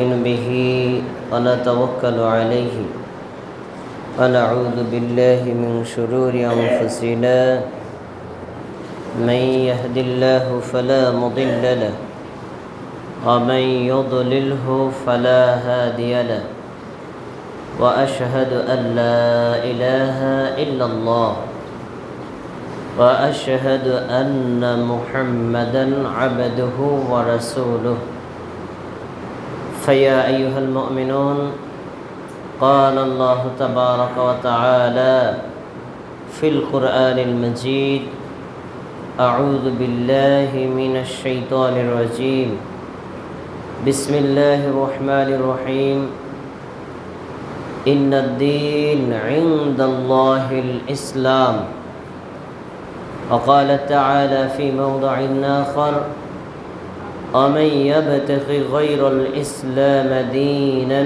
نؤمن به ونتوكل عليه ونعوذ بالله من شرور أنفسنا من يهد الله فلا مضل له ومن يضلله فلا هادي له وأشهد أن لا إله إلا الله وأشهد أن محمدًا عبده ورسوله فيا أيها المؤمنون قال الله تبارك وتعالى في القرآن المجيد أعوذ بالله من الشيطان الرجيم بسم الله الرحمن الرحيم إن الدين عند الله الإسلام وقال تعالى في موضع آخر ومن يبتغ غير الإسلام دينا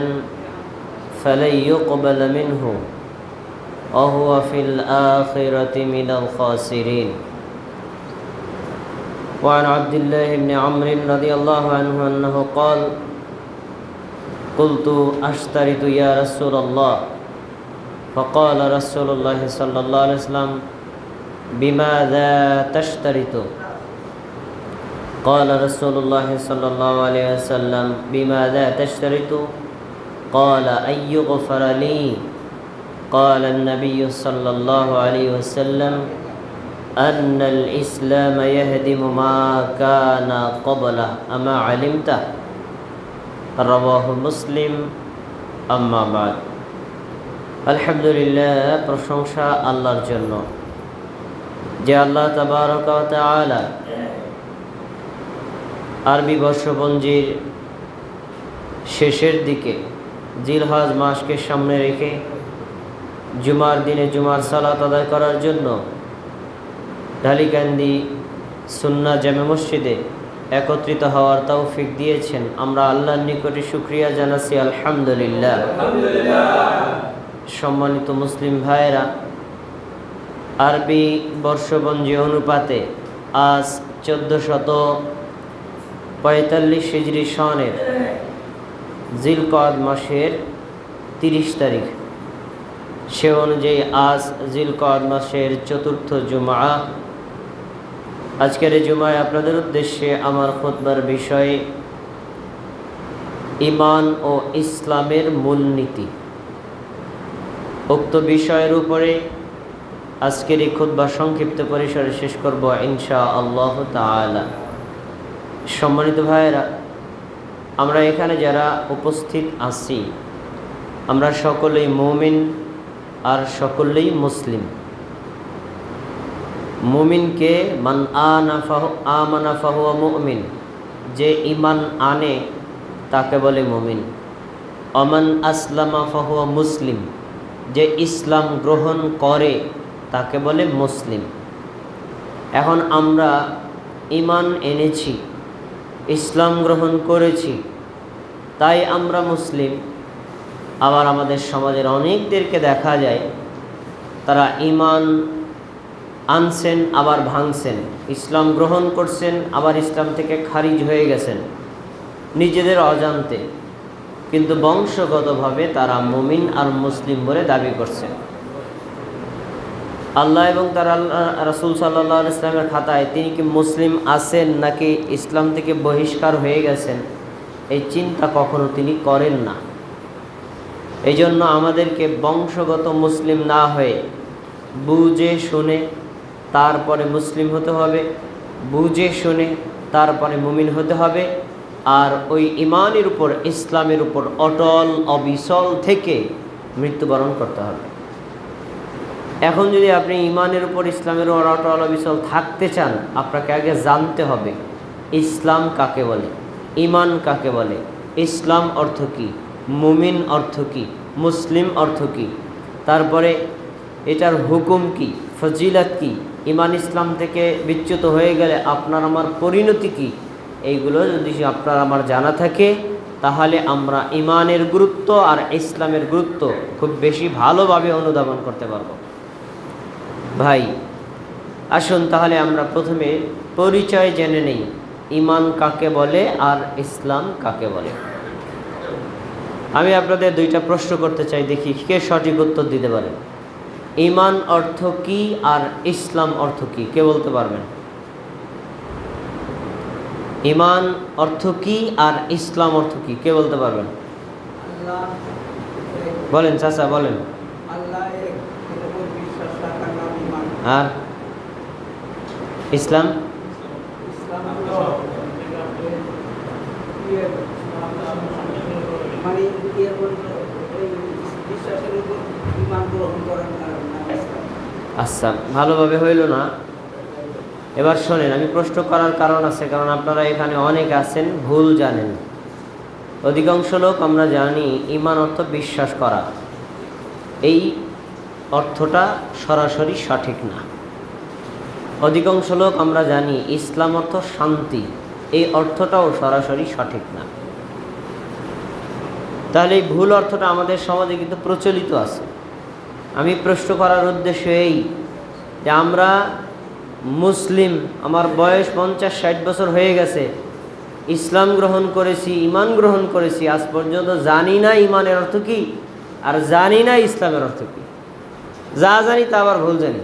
فلن يقبل منه وهو في الآخرة من الخاسرين وعن عبد الله بن عمرو رضي الله عنه أنه قال قلت أشترط يا رسول الله فقال رسول الله صلى الله عليه وسلم بماذا تشترط قال رسول الله صلى الله عليه وسلم بماذا تشترط قال أن يغفر لي قال النبي صلى الله عليه وسلم أن الإسلام يهدم ما كان قبله أما علمته رواه مسلم أما بعد الحمد لله প্রশংসা আল্লাহর জন্য যে আল্লাহ তাবারক ওয়া তাআলা আরবি বর্ষপঞ্জির শেষের দিকে জিলহজ মাসকে সামনে রেখে জুমার দিনে জুমার সালাত আদায় করার জন্য ঢালিকান্দি সুন্নাহ জামে মসজিদে একত্রিত হওয়ার তৌফিক দিয়েছেন। আমরা আল্লাহর নিকটে শুকরিয়া জানাচ্ছি আলহামদুলিল্লাহ। সম্মানিত মুসলিম ভাইয়েরা, আরবি বর্ষপঞ্জি অনুপাতে আজ 1445 হিজরি সনের জিলকদ মাসের 30 তারিখ। সে অনুযায়ী আজ জিলকদ মাসের চতুর্থ জুমা। আজকের এই জুমায় আপনাদের উদ্দেশ্যে আমার খুতবার বিষয় ঈমান ও ইসলামের মূলনীতি। উক্ত বিষয়ের উপরে আজকের এই খুতবা সংক্ষিপ্ত পরিসরে শেষ করব ইনশাআল্লাহ তাআলা। সম্মানিত ভাইয়েরা, আমরা এখানে যারা উপস্থিত আছি আমরা সকলেই মুমিন আর সকলেই মুসলিম। মুমিনকে মান আমানা ফাহুয়া মুমিন, যে ঈমান আনে তাকে বলে মুমিন। অমান আসলামা ফাহুয়া মুসলিম, যে ইসলাম গ্রহণ করে তাকে বলে মুসলিম। এখন আমরা ঈমান এনেছি, ইসলাম গ্রহণ করেছি, তাই আমরা মুসলিম। আবার আমাদের সমাজের অনেকদেরকে দেখা যায় তারা ঈমান আনছেন আবার ভাঙছেন, ইসলাম গ্রহণ করছেন আবার ইসলাম থেকে খারিজ হয়ে গেছেন নিজেদের অজান্তে, কিন্তু বংশগতভাবে তারা মুমিন আর মুসলিম বলে দাবি করছেন। আল্লাহ এবং তার রাসূল সাল্লাল্লাহু আলাইহি ওয়াসাল্লামের খাতায় তিনি কি মুসলিম আছেন নাকি ইসলাম থেকে বহিষ্কার হয়ে গেছেন এই চিন্তা কখনো তিনি করেন না। এই জন্য আমাদেরকে বংশগত মুসলিম না হয়ে বুঝে শুনে তারপরে মুসলিম হতে হবে, বুঝে শুনে তারপরে মুমিন হতে হবে, আর ওই ঈমানের উপর ইসলামের উপর অটল অবিচল থেকে মৃত্যুবরণ করতে হবে। এখন যদি আপনি ঈমানের উপর ইসলামের উপর অটল অবিচল থাকতে চান, আপনাকে আগে জানতে হবে ইসলাম কাকে বলে, ঈমান কাকে বলে, ইসলাম অর্থ কী, মুমিন অর্থ কী, মুসলিম অর্থ কী, তারপরে এটার হুকুম কী, ফজিলত কী, ঈমান ইসলাম থেকে বিচ্যুত হয়ে গেলে আপনার আমার পরিণতি কী, এইগুলো যদি আপনার আমার জানা থাকে তাহলে আমরা ঈমানের গুরুত্ব আর ইসলামের গুরুত্ব খুব বেশি ভালোভাবে অনুধাবন করতে পারব। ভাই আসুন তাহলে আমরা প্রথমে পরিচয় জেনে নেই, ঈমান কাকে বলে আর ইসলাম কাকে বলে। আমি আপনাদের দুইটা প্রশ্ন করতে চাই, দেখি কে সঠিক উত্তর দিতে পারে। ঈমান অর্থ কি আর ইসলাম অর্থ কি, কে বলতে পারবেন? ঈমান অর্থ কি আর ইসলাম অর্থ কি, কে বলতে পারবেন? বলেন চাচা, বলেন। আর ইসলাম? আচ্ছা, ভালোভাবে হইল না। এবার শোনেন, আমি প্রশ্ন করার কারণ আছে, কারণ আপনারা এখানে অনেক আছেন ভুল জানেন। অধিকাংশ লোক আমরা জানি ঈমান অর্থ বিশ্বাস করা, এই অর্থটা সরাসরি সঠিক না। অধিকাংশ লোক আমরা জানি ইসলাম অর্থ শান্তি, এই অর্থটাও সরাসরি সঠিক না। তাহলে এই ভুল অর্থটা আমাদের সমাজে কিন্তু প্রচলিত আছে। আমি প্রশ্ন করার উদ্দেশ্য এই যে আমরা মুসলিম, আমার বয়স 50-60 বছর হয়ে গেছে, ইসলাম গ্রহণ করেছি, ঈমান গ্রহণ করেছি, আজ পর্যন্ত জানি না ঈমানের অর্থ কী আর জানি না ইসলামের অর্থ কী। যা জানি তা আবার ভুল জানি।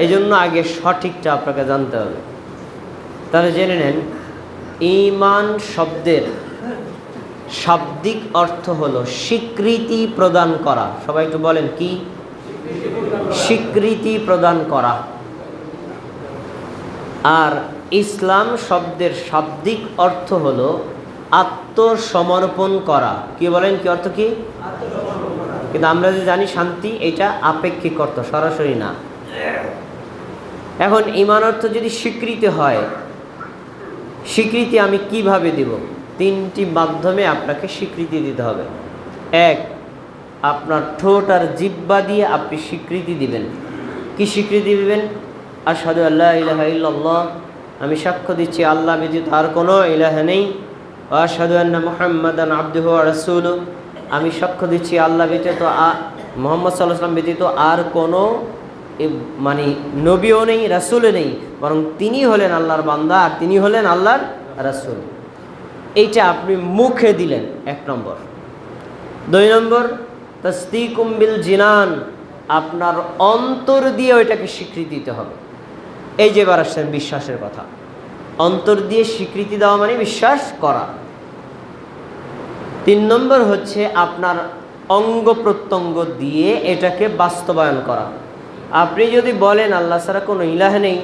এই জন্য আগে সঠিকটা আপনাকে জানতে হবে। তাহলে জেনে নেন, ঈমান শব্দের শাব্দিক অর্থ হলো স্বীকৃতি প্রদান করা। সবাই একটু বলেন, কি? স্বীকৃতি প্রদান করা। আর ইসলাম শব্দের শাব্দিক অর্থ হলো আত্মসমর্পণ করা। কি বলেন, কি অর্থ কি? কিন্তু আমরা যে জানি শান্তি, এটা আপেক্ষিক অর্থ, সরাসরি না। এখন ঈমান অর্থ যদি স্বীকৃতি হয়, স্বীকৃতি আমি কিভাবে দেব? 3টি মাধ্যমে আপনাকে স্বীকৃতি দিতে হবে। এক, আপনার ঠোঁট আর জিহ্বা দিয়ে আপনি স্বীকৃতি দিবেন। কি স্বীকৃতি দিবেন? আশহাদু আল্লা ইলাহা ইল্লাল্লাহ, আমি সাক্ষ্য দিচ্ছি আল্লাহ ব্যতীত আর কোনো ইলাহা নেই। ওয়া আশহাদু আন্না মুহাম্মাদান আবদুহু ওয়া রাসূলুহু, আমি সাক্ষ্য দিচ্ছি আল্লাহ ব্যতীত, মুহাম্মদ সাল্লাল্লাহু আলাইহি ওয়াসাল্লাম ব্যতীত আর কোনো মানে নবীও নেই, রাসূলও নেই, বরং তিনি হলেন আল্লাহর বান্দা আর তিনি হলেন আল্লাহর রাসূল। এইটা আপনি মুখে দিলেন, 1 নম্বর। 2 নম্বর, তাসদীকুম বিল জিনান, আপনার অন্তর দিয়ে ওইটাকে স্বীকৃতি দিতে হবে। এই যে এবার আসছেন বিশ্বাসের কথা। অন্তর দিয়ে স্বীকৃতি দেওয়া মানে বিশ্বাস করা। 3 নম্বর হচ্ছে আপনার অঙ্গ প্রত্যঙ্গ দিয়ে এটাকে বাস্তবায়ন করা। আপনি যদি বলেন আল্লাহ ছাড়া কোনো ইলাহ নেই,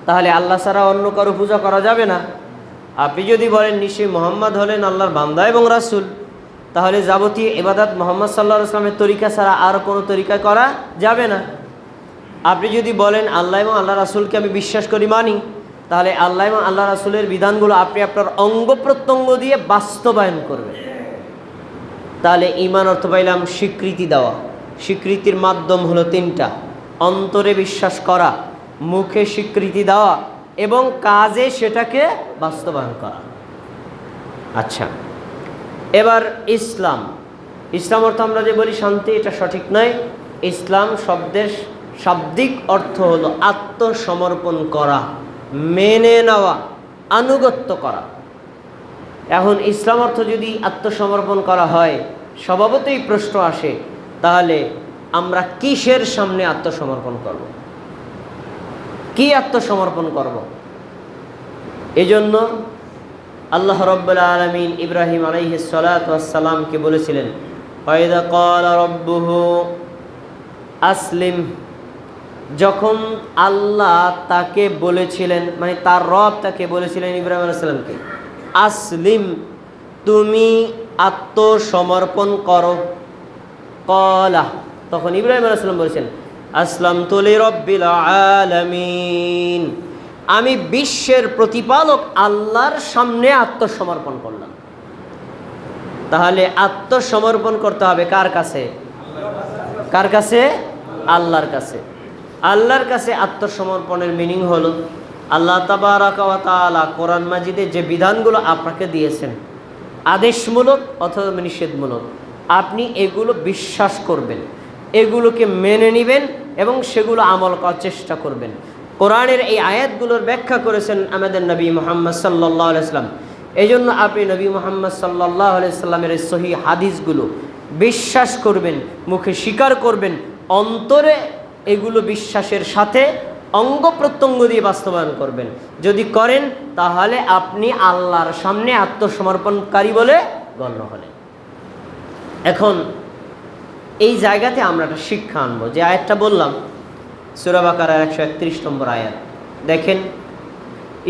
তাহলে আল্লাহ ছাড়া অন্য কারো পূজা করা যাবে না। আপনি যদি বলেন নিশ্চয়ই মুহাম্মদ হলেন আল্লাহর বান্দা এবং রাসূল, তাহলে যাবতীয় ইবাদত মুহাম্মদ সাল্লাল্লাহু আলাইহি ওয়াসাল্লামের তরিকা ছাড়া আর কোনো তরিকা করা যাবে না। আপনি যদি বলেন আল্লাহ এবং আল্লাহ রাসূলকে আমি বিশ্বাস করি, মানি, তাহলে আল্লাহ এবং আল্লাহ রাসূলের বিধানগুলো আপনি আপনার অঙ্গ প্রত্যঙ্গ দিয়ে বাস্তবায়ন করবেন। তাহলে ঈমান অর্থ পাইলাম স্বীকৃতি দেওয়া। স্বীকৃতির মাধ্যম হলো 3টা: অন্তরে বিশ্বাস করা, মুখে স্বীকৃতি দেওয়া এবং কাজে সেটাকে বাস্তবায়ন করা। আচ্ছা, এবার ইসলাম। ইসলাম অর্থ আমরা যে বলি শান্তি, এটা সঠিক নয়। ইসলাম শব্দের শাব্দিক অর্থ হলো আত্মসমর্পণ করা, মেনে নেওয়া, আনুগত্য করা। এখন ইসলাম অর্থ যদি আত্মসমর্পণ করা হয়, স্বভাবতই প্রশ্ন আসে, তাহলে আমরা কিসের সামনে আত্মসমর্পণ করব? কি আত্মসমর্পণ করব? এজন্য আল্লাহ রাব্বুল আলামিন ইব্রাহিম আলাইহিস সালাতু ওয়াস সালামকে বলেছিলেন, ওয়াইদা ক্বালা রাব্বুহু আসলিম, যখন আল্লাহ তাকে বলেছিলেন, মানে তার রব তাকে বলেছিলেন ইব্রাহিম আলাইহিস সালামকে, আসলিম, তুমি আত্মসমর্পণ করো। ক্বালা, তখন ইব্রাহিম আলাইহিস সালাম বলেছেন, আসলামতু লিরাব্বিল আলামিন, আমি বিশ্বের প্রতিপালক আল্লাহর সামনে আত্মসমর্পণ করলাম। তাহলে আত্মসমর্পণ করতে হবে কার কাছে? কার কাছে? আল্লাহর কাছে। আল্লাহর কাছে আত্মসমর্পণের মিনিং হলো, আল্লাহ তাবারাকা ওয়া তাআলা কোরআন মাজিদে যে বিধানগুলো আপনাকে দিয়েছেন, আদেশমূলক অথবা নিষেধমূলক, আপনি এগুলো বিশ্বাস করবেন, এগুলোকে মেনে নেবেন এবং সেগুলো আমল করার চেষ্টা করবেন। কোরআনের এই আয়াতগুলোর ব্যাখ্যা করেছেন আমাদের নবী মুহাম্মদ সাল্লাল্লাহু আলাইহি ওয়াসাল্লাম। এই জন্য আপনি নবী মুহাম্মদ সাল্লাল্লাহু আলাইহি সাল্লামের সহিহ হাদিসগুলো বিশ্বাস করবেন, মুখে স্বীকার করবেন, অন্তরে এগুলো বিশ্বাসের সাথে অঙ্গ প্রত্যঙ্গ দিয়ে বাস্তবায়ন করবেন। যদি করেন তাহলে আপনি আল্লাহর সামনে আত্মসমর্পণকারী বলে গণ্য হলেন। এখন এই জায়গাতে আমরা একটা শিক্ষা আনবো। যে আয়াতটা বললাম সূরা বাকারার 131 নম্বর আয়াত, দেখেন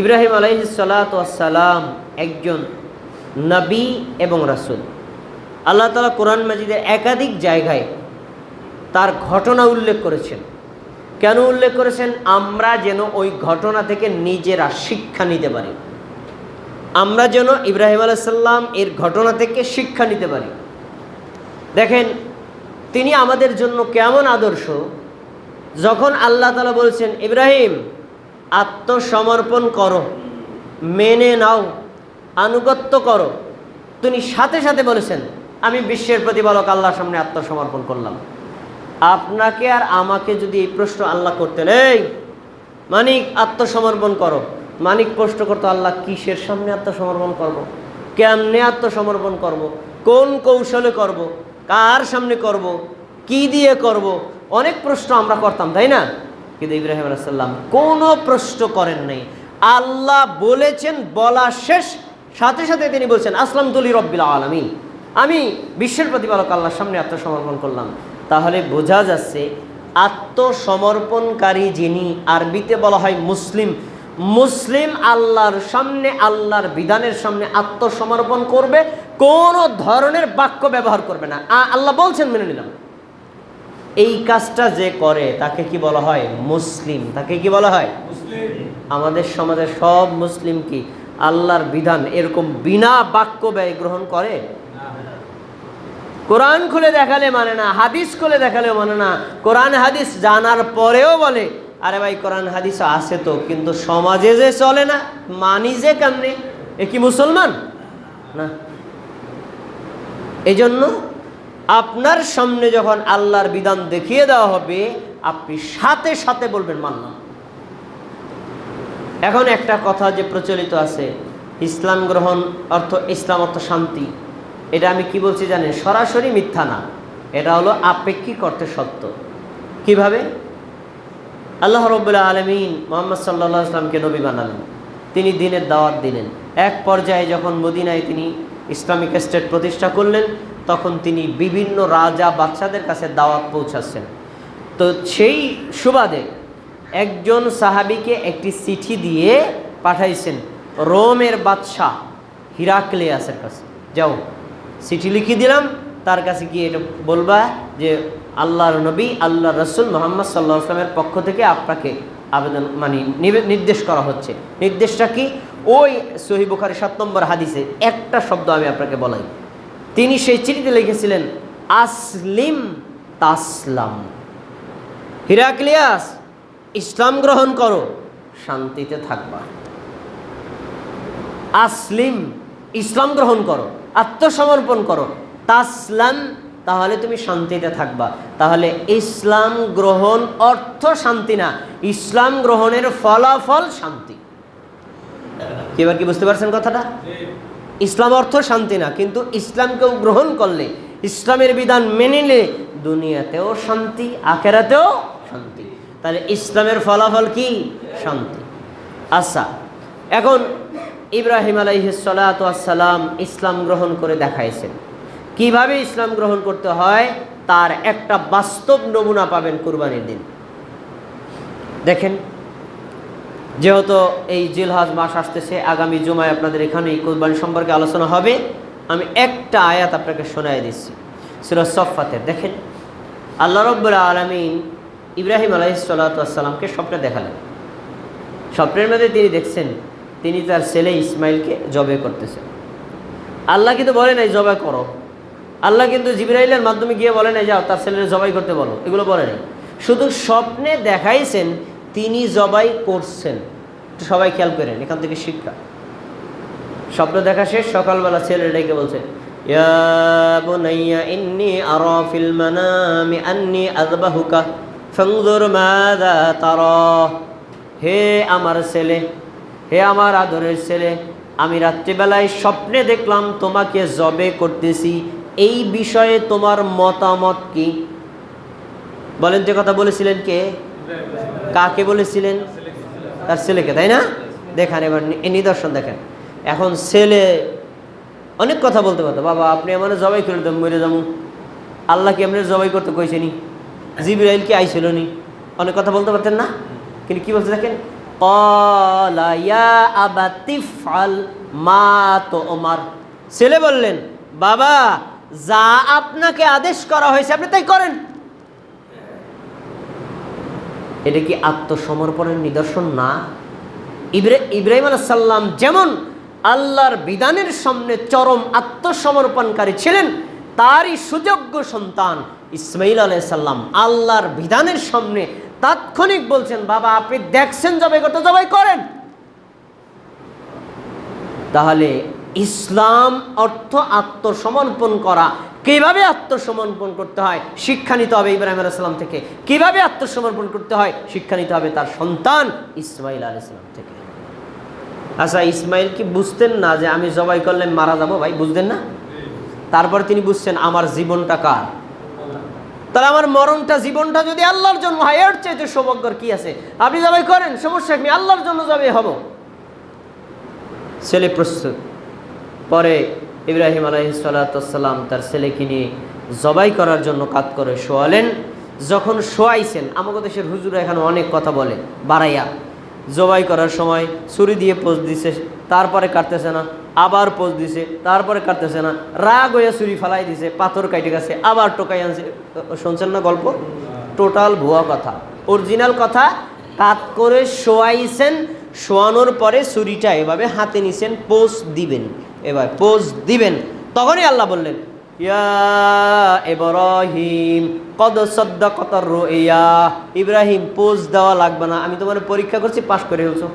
ইব্রাহিম আলাইহিস সালাতু ওয়াস সালাম একজন নবী এবং রাসূল। আল্লাহ তাআলা কোরআন মাজিদের একাধিক জায়গায় তার ঘটনা উল্লেখ করেছেন। কেন উল্লেখ করেছেন? আমরা যেন ওই ঘটনা থেকে নিজেরা শিক্ষা নিতে পারি, আমরা যেন ইব্রাহিম আলাইহিস সালাম এর ঘটনা থেকে শিক্ষা নিতে পারি। দেখেন তিনি আমাদের জন্য কেমন আদর্শ। যখন আল্লাহ তাআলা বলছেন ইব্রাহিম আত্মসমর্পণ করো, মেনে নাও, আনুগত্য করো, তিনি সাথে সাথে বলেছেন আমি বিশ্বের প্রতিপালক আল্লাহর সামনে আত্মসমর্পণ করলাম। আপনাকে আর আমাকে যদি এই প্রশ্ন আল্লাহ করতেন, এই মানিক আত্মসমর্পণ করো, মানিক প্রশ্ন করতো আল্লাহ কিসের সামনে আত্মসমর্পণ করব, কেমনে আত্মসমর্পণ করব, কোন কৌশলে করব, কার সামনে করব, কি দিয়ে করব, অনেক প্রশ্ন আমরা করতাম, তাই না? কিন্তু ইব্রাহিম আলাইহিস সালাম কোনো প্রশ্ন করেন নাই। আল্লাহ বলেছেন, বলা শেষ সাথে সাথে তিনি বলছেন আসলামতু লিরাব্বিল আলামিন, আমি বিশ্বের প্রতিপালক আল্লাহর সামনে আত্মসমর্পণ করলাম। তাহলে বোঝা যাচ্ছে আত্মসমর্পণকারী যিনি, আরবিতে বলা হয় মুসলিম। মুসলিম আল্লাহর সামনে, আল্লাহর বিধানের সামনে আত্মসমর্পণ করবে, কোনো ধরনের বাক্য ব্যবহার করবে না। আল্লাহ বলছেন মেনে নিলাম। এই কাজটা যে করে তাকে কি বলা হয়? মুসলিম। তাকে কি বলা হয়? মুসলিম। আমাদের সমাজের সব মুসলিম কি আল্লাহর বিধান এরকম বিনা বাক্য ব্যয় গ্রহণ করে? কোরআন খুলে দেখালে মানে না, হাদিস খুলে দেখালেও মানে না, কোরআন হাদিস জানার পরেও বলে আরে ভাই কোরআন হাদিস আছে তো, কিন্তু সমাজে যে চলে না, মানি যে কেমনে, এ কি মুসলমান? না। এই জন্য আপনার সামনে যখন আল্লাহর বিধান দেখিয়ে দেওয়া হবে আপনি সাথে সাথে বলবেন মানলাম। এখন একটা কথা যে প্রচলিত আছে, ইসলাম গ্রহণ অর্থ, ইসলাম অর্থ শান্তি, এটা আমি কি বলছি জানেন? সরাসরি মিথ্যা না, এটা হলো আপেক্ষিক অর্থে সত্য। কিভাবে? আল্লাহ রাব্বুল আলামিন মুহাম্মদ সাল্লাল্লাহু আলাইহি ওয়াসাল্লামকে নবী বানালেন, তিনি দ্বীনের দাওয়াত দিলেন। এক পর্যায়ে যখন মদিনায় তিনি ইসলামিক স্টেট প্রতিষ্ঠা করলেন, তখন তিনি বিভিন্ন রাজা বাদশাদের কাছে দাওয়াত পৌঁছাচ্ছেন। তো সেই সুবাদে একজন সাহাবীকে একটি চিঠি দিয়ে পাঠাইছেন রোমের বাদশাহ হিরাক্লিয়াসের কাছে, যাও চিঠি লিখে দিলাম, তার কাছে গিয়ে এটা বলবা যে আল্লাহর নবী আল্লাহ রসুল মুহাম্মদ সাল্লাল্লাহু আলাইহি ওয়াসাল্লামের পক্ষ থেকে আপনাকে আবেদন নির্দেশ করা হচ্ছে। নির্দেশটা কি? ওই সহিহ বুখারী 7 নম্বর হাদিসে একটা শব্দ আমি আপনাকে বলাই। তিনি সেই চিঠিতে লিখেছিলেন আসলিম তাসলাম। হিরাক্লিয়াস, ইসলাম গ্রহণ করো, শান্তিতে থাকবা। আসলিম, ইসলাম গ্রহণ করো, আত্মসমর্পণ করো, তাসলাম, তাহলে তুমি শান্তিতে থাকবা। তাহলে ইসলাম গ্রহণ অর্থ শান্তি না, ইসলাম গ্রহণের ফলাফল শান্তি। এবার কি বুঝতে পারছেন কথাটা? ইসলাম অর্থ শান্তি না, কিন্তু ইসলামকেও গ্রহণ করলে, ইসলামের বিধান মেনে নিলে দুনিয়াতেও শান্তি, আখেরাতেও শান্তি। তাহলে ইসলামের ফলাফল কি? শান্তি। আচ্ছা, এখন ইব্রাহিম আলাইহিস সালাতু ওয়াস সালাম ইসলাম গ্রহণ করে দেখাইছেন। কিভাবে ইসলাম গ্রহণ করতে হয় তার একটা বাস্তব নমুনা পাবেন কুরবানির দিন। দেখেন, যেহেতু এই জিলহজ মাস আসতেছে, আগামী জুমায় আপনাদের এখানে এই কুরবানি সম্পর্কে আলোচনা হবে। আমি একটা আয়াত আপনাকে শোনাই দিচ্ছি সূরা সফফাতের। দেখেন, আল্লাহ রাব্বুল আলামিন ইব্রাহিম আলাইহিস সালাতু ওয়াস সালামকে স্বপ্নে দেখালেন। স্বপ্নের মধ্যে তিনি দেখছেন তিনি তার ছেলে ইসমাইলকে জবে করতেছেন। আল্লাহ কিন্তু বলে নাই জবাই করো, আল্লাহ কিন্তু জিবরাইলের মাধ্যমে গিয়ে বলে নাই যাও তার ছেলের জবাই করতে বলো, এগুলো বলে নাই। শুধু স্বপ্নে দেখাইছেন তিনি জবাই করছেন। একটু সবাই খেয়াল করেন, এখান থেকে শিক্ষা। স্বপ্ন দেখা শেষ, সকালবেলা ছেলে ডেকে বলছে ইয়া বুনাইয়া ইন্নী আরা ফিল মানামি আন্নী আযবাহুকা ফানজুর মাযা তারা। হে আমার ছেলে, হে আমার আদরের ছেলে, আমি রাত্রিবেলায় স্বপ্নে দেখলাম তোমাকে জবে করতেছি, এই বিষয়ে তোমার মতামত কি? বলেন যে কথা বলেছিলেন কে? কাকে বলেছিলেন? তার ছেলেকে, তাই না? দেখেন এবার নিদর্শন দেখেন। এখন ছেলে অনেক কথা বলতে পারতো, বাবা আপনি আমার জবাই করে দেন, মরে যাবো। আল্লাহ কি আপনার জবাই করতে কইছেনি? জিবরাইল কি আইছিল নি? অনেক কথা বলতে পারতেন না? কিন্তু কি বলছে দেখেন, ক্বালা ইয়া আবাতি ইফআল মা তু'মার। ছেলে বললেন, বাবা যা আপনাকে আদেশ করা হয়েছে আপনি তাই করেন। এটা কি আত্মসমর্পণের নিদর্শন না? ইব্রাহিম আলাইহিস সালাম যেমন আল্লাহর বিধানের সামনে চরম আত্মসমর্পণকারী ছিলেন, তারই সুযোগ্য সন্তান ইসমাইল আলাইহিস সালাম আল্লাহর বিধানের সামনে তাৎক্ষণিক বলছেন, বাবা আপনি দেখছেন জবাই করতে, জবাই করেন। তাহলে ইসলাম অর্থ আত্মসমর্পণ করা। কিভাবে আত্মসমর্পণ করতে হয় শিক্ষা নিতে হবে ইব্রাহিম আলাইহিস সালাম থেকে। কিভাবে আত্মসমর্পণ করতে হয় শিক্ষা নিতে হবে তার সন্তান ইসমাইল আলাইহিস সালাম থেকে। আচ্ছা, ইসমাইল কি বুঝতেন না যে আমি জবাই করলে মারা যাব? ভাই বুঝতেন না? তারপর তিনি বুঝছেন আমার জীবনটা কার? তাহলে আমার মরণটা, জীবনটা যদি আল্লাহর জন্য হয়, এর চাইতে সৌভাগ্যর কি আছে? আপনি জবাই করেন, সমস্যা আমি আল্লাহর জন্য জবাই হব। ছেলে প্রস্তুত। পরে ইব্রাহিম আলাইহিস সালাম তার ছেলেকে নিয়ে জবাই করার জন্য কাত করে শোয়ালেন। যখন শোয়াইছেন, আমাদের দেশের হুজুরা এখানে অনেক কথা বলে বাড়াইয়া। জবাই করার সময় ছুরি দিয়ে পোজ দিছে, তারপরে কাটতেছে না, আবার পোজ দিছে, তারপরে কাটতেছে না, রাগ হইয়া ছুরি ফালাই দিছে, পাথর কাইটে গেছে, আবার টোকাই আনছে। শুনছেন না গল্প? টোটাল ভুয়া কথা। অরিজিনাল কথা, কাত করে শোয়াইছেন, শোয়ানোর পরে ছুরিটা এভাবে হাতে নিছেন, পোজ দিবেন, এবার পোজ দিবেন। তখনই আল্লাহ বললেন, ইয়া ইব্রাহিম কদ সাদ্দাকাতার রুইয়া। ইব্রাহিম পোজ দেওয়া লাগবে না, আমি তোমার পরীক্ষা করছি, পাশ করে ফেলছো।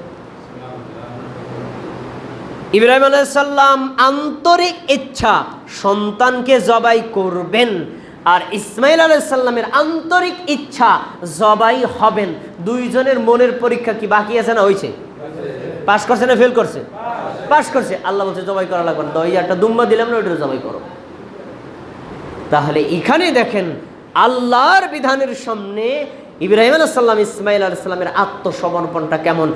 ইব্রাহিম আলাইহিস সালাম আন্তরিক ইচ্ছা সন্তানকে জবাই করবেন, আর ইসমাইল আলাইহিস সালামের আন্তরিক ইচ্ছা জবাই হবেন। দুইজনের মনের পরীক্ষা কি বাকি আছে না হয়েছে? পাশ করছে না ফেল করছে? পাশ করছে। আল্লাহ বলছে জবাই করা লাগবে না, ওই একটা দুম্বা দিলাম না, ওইটা জবাই করো। তাহলে এখানে দেখেন আল্লাহর বিধানের সামনে ইব্রাহিম আলাইহিস সালাম, ইসমাইল আলাইহিস সালামের আত্মসমর্পণটা কেমন।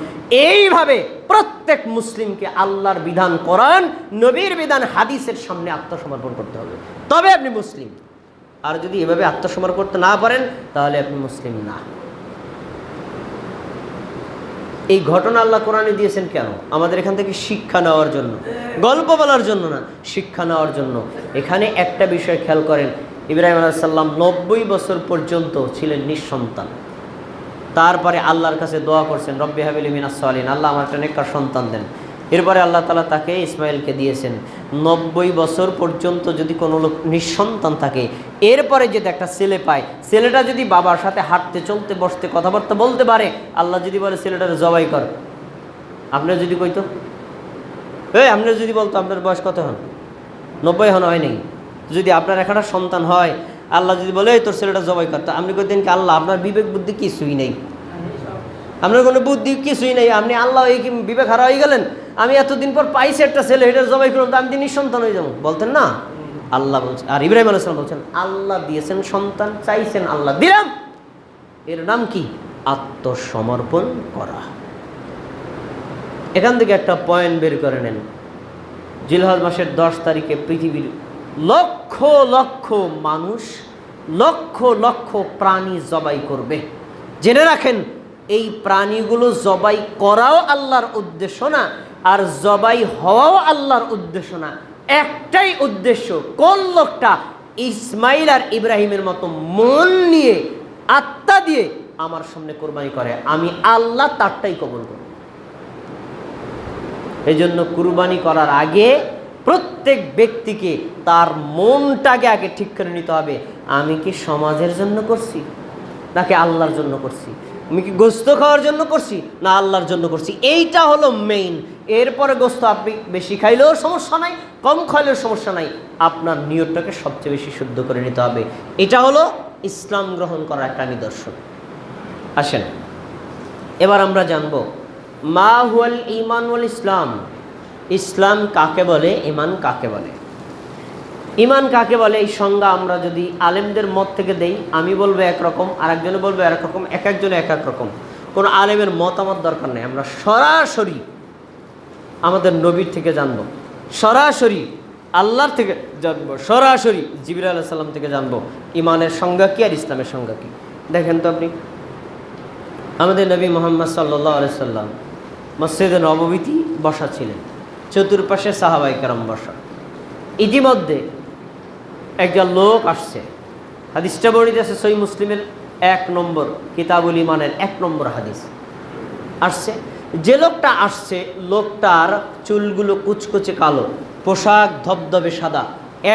এইভাবে প্রত্যেক মুসলিমকে আল্লাহর বিধান, কোরআন, নবীর বিধান, হাদিসের সামনে আত্মসমর্পণ করতে হবে, তবে আপনি মুসলিম। আর যদি এভাবে আত্মসমর্পণ করতে না পারেন তাহলে আপনি মুসলিম না। এই ঘটনা আল্লাহ কোরআনে দিয়েছেন কেন? আমাদের এখান থেকে শিক্ষা নেওয়ার জন্য, গল্প বলার জন্য না, শিক্ষা নেওয়ার জন্য। এখানে একটা বিষয় খেয়াল করেন, ইব্রাহিম আলাইহিস সালাম 90 বছর পর্যন্ত ছিলেন নিঃসন্তান। তারপরে আল্লাহর কাছে দোয়া করছেন, রব্বি হাবিলি মিনাস সালিহিন, আল্লাহ আমার একটা নেককার সন্তান দেন। এরপরে আল্লাহ তাআলা তাকে ইসমাইলকে দিয়েছেন। 90 বছর পর্যন্ত যদি কোনো লোক নিঃসন্তান থাকে, এরপরে যদি একটা ছেলে পায়, ছেলেটা যদি বাবার সাথে হাঁটতে, চলতে, বসতে, কথাবার্তা বলতে পারে, আল্লাহ যদি বলে ছেলেটার জবাই কর, আপনার যদি কইতো, আপনার যদি বলতো আপনার বয়স কত হন? 90 হন, হয় নাই। যদি আপনার একটা সন্তান হয়, আল্লাহ যদি বলে তোর ছেলেটা জবাই করতো, আপনি কইতেন কি আল্লাহ আপনার বিবেক বুদ্ধি কিছুই নেই, আপনার কোনো বুদ্ধি কিছুই নেই, আপনি আল্লাহ এই কি বিবেক হারা হয়ে গেলেন? আমি এতদিন পর পাইছি একটা ছেলে, এটার জবাই করুন তো আমি নিঃসন্তান হয়ে যাবো, বলতেন না? আল্লাহ বলছেন, আর ইব্রাহিম আলাইহিস সালাম বলছেন, আল্লাহ দিয়েছেন সন্তান, চাইছেন, আল্লাহ দিলাম। এর নাম কি? আত্মসমর্পণ করা। এখান থেকে একটা পয়েন্ট বের করে নেন। জিলহজ মাসের 10 তারিখে পৃথিবীর লক্ষ লক্ষ মানুষ, লক্ষ লক্ষ প্রাণী জবাই করবে। জেনে রাখেন, এই প্রাণীগুলো জবাই করাও আল্লাহর উদ্দেশ্য না, আর জবাই হওয়াও আল্লাহর উদ্দেশ্য না। একটাই উদ্দেশ্য, কোন লোকটা ইসমাইল আর ইব্রাহিমের মতো মন নিয়ে, আত্মা দিয়ে আমার সামনে কোরবানি করে, আমি আল্লাহ তারটাই কবুল করব। এই জন্য কুরবানি করার আগে প্রত্যেক ব্যক্তিকে তার মনটাকে আগে ঠিক করে নিতে হবে, আমি কি সমাজের জন্য করছি নাকি আল্লাহর জন্য করছি? আমি কি গোস্ত খাওয়ার জন্য করছি না আল্লাহর জন্য করছি? এইটা হলো মেইন। এরপরে গোস্ত আপনি বেশি খাইলেও সমস্যা নাই, কম খাইলেও সমস্যা নাই, আপনার নিয়তটাকে সবচেয়ে বেশি শুদ্ধ করে নিতে হবে। এটা হলো ইসলাম গ্রহণ করার একটা নিদর্শন। আসেন এবার আমরা জানবো মা হুয়াল ঈমান ওয়াল ইসলাম। ইসলাম কাকে বলে, ঈমান কাকে বলে। ঈমান কাকে বলে এই সংজ্ঞা আমরা যদি আলেমদের মত থেকে দেই, আমি বলবো একরকম, আরেকজনে বলবো একরকম, এক একজনে এক এক রকম। কোনো আলেমের মতামত দরকার নেই, আমরা সরাসরি আমাদের নবীর থেকে জানবো, সরাসরি আল্লাহর থেকে জানবো, সরাসরি জিবরাইল আলাইহিস সালাম থেকে জানবো ঈমানের সংজ্ঞা কী আর ইসলামের সংজ্ঞা কী। দেখেন তো আপনি, আমাদের নবী মুহাম্মদ সাল্লাল্লাহু আলাইহি সাল্লাম মসজিদে নববীতে বসা ছিলেন, চতুর্পাশে সাহাবায়ে কেরাম বসা। ইতিমধ্যে একজন লোক আসছে, হাদিসটা বর্ণিত আছে সহিহ মুসলিমের 1 নম্বর কিতাবুল ঈমানের 1 নম্বর হাদিস আসছে। যে লোকটা আসছে, লোকটার চুলগুলো কুচকুচে কালো, পোশাক ধবধবে সাদা,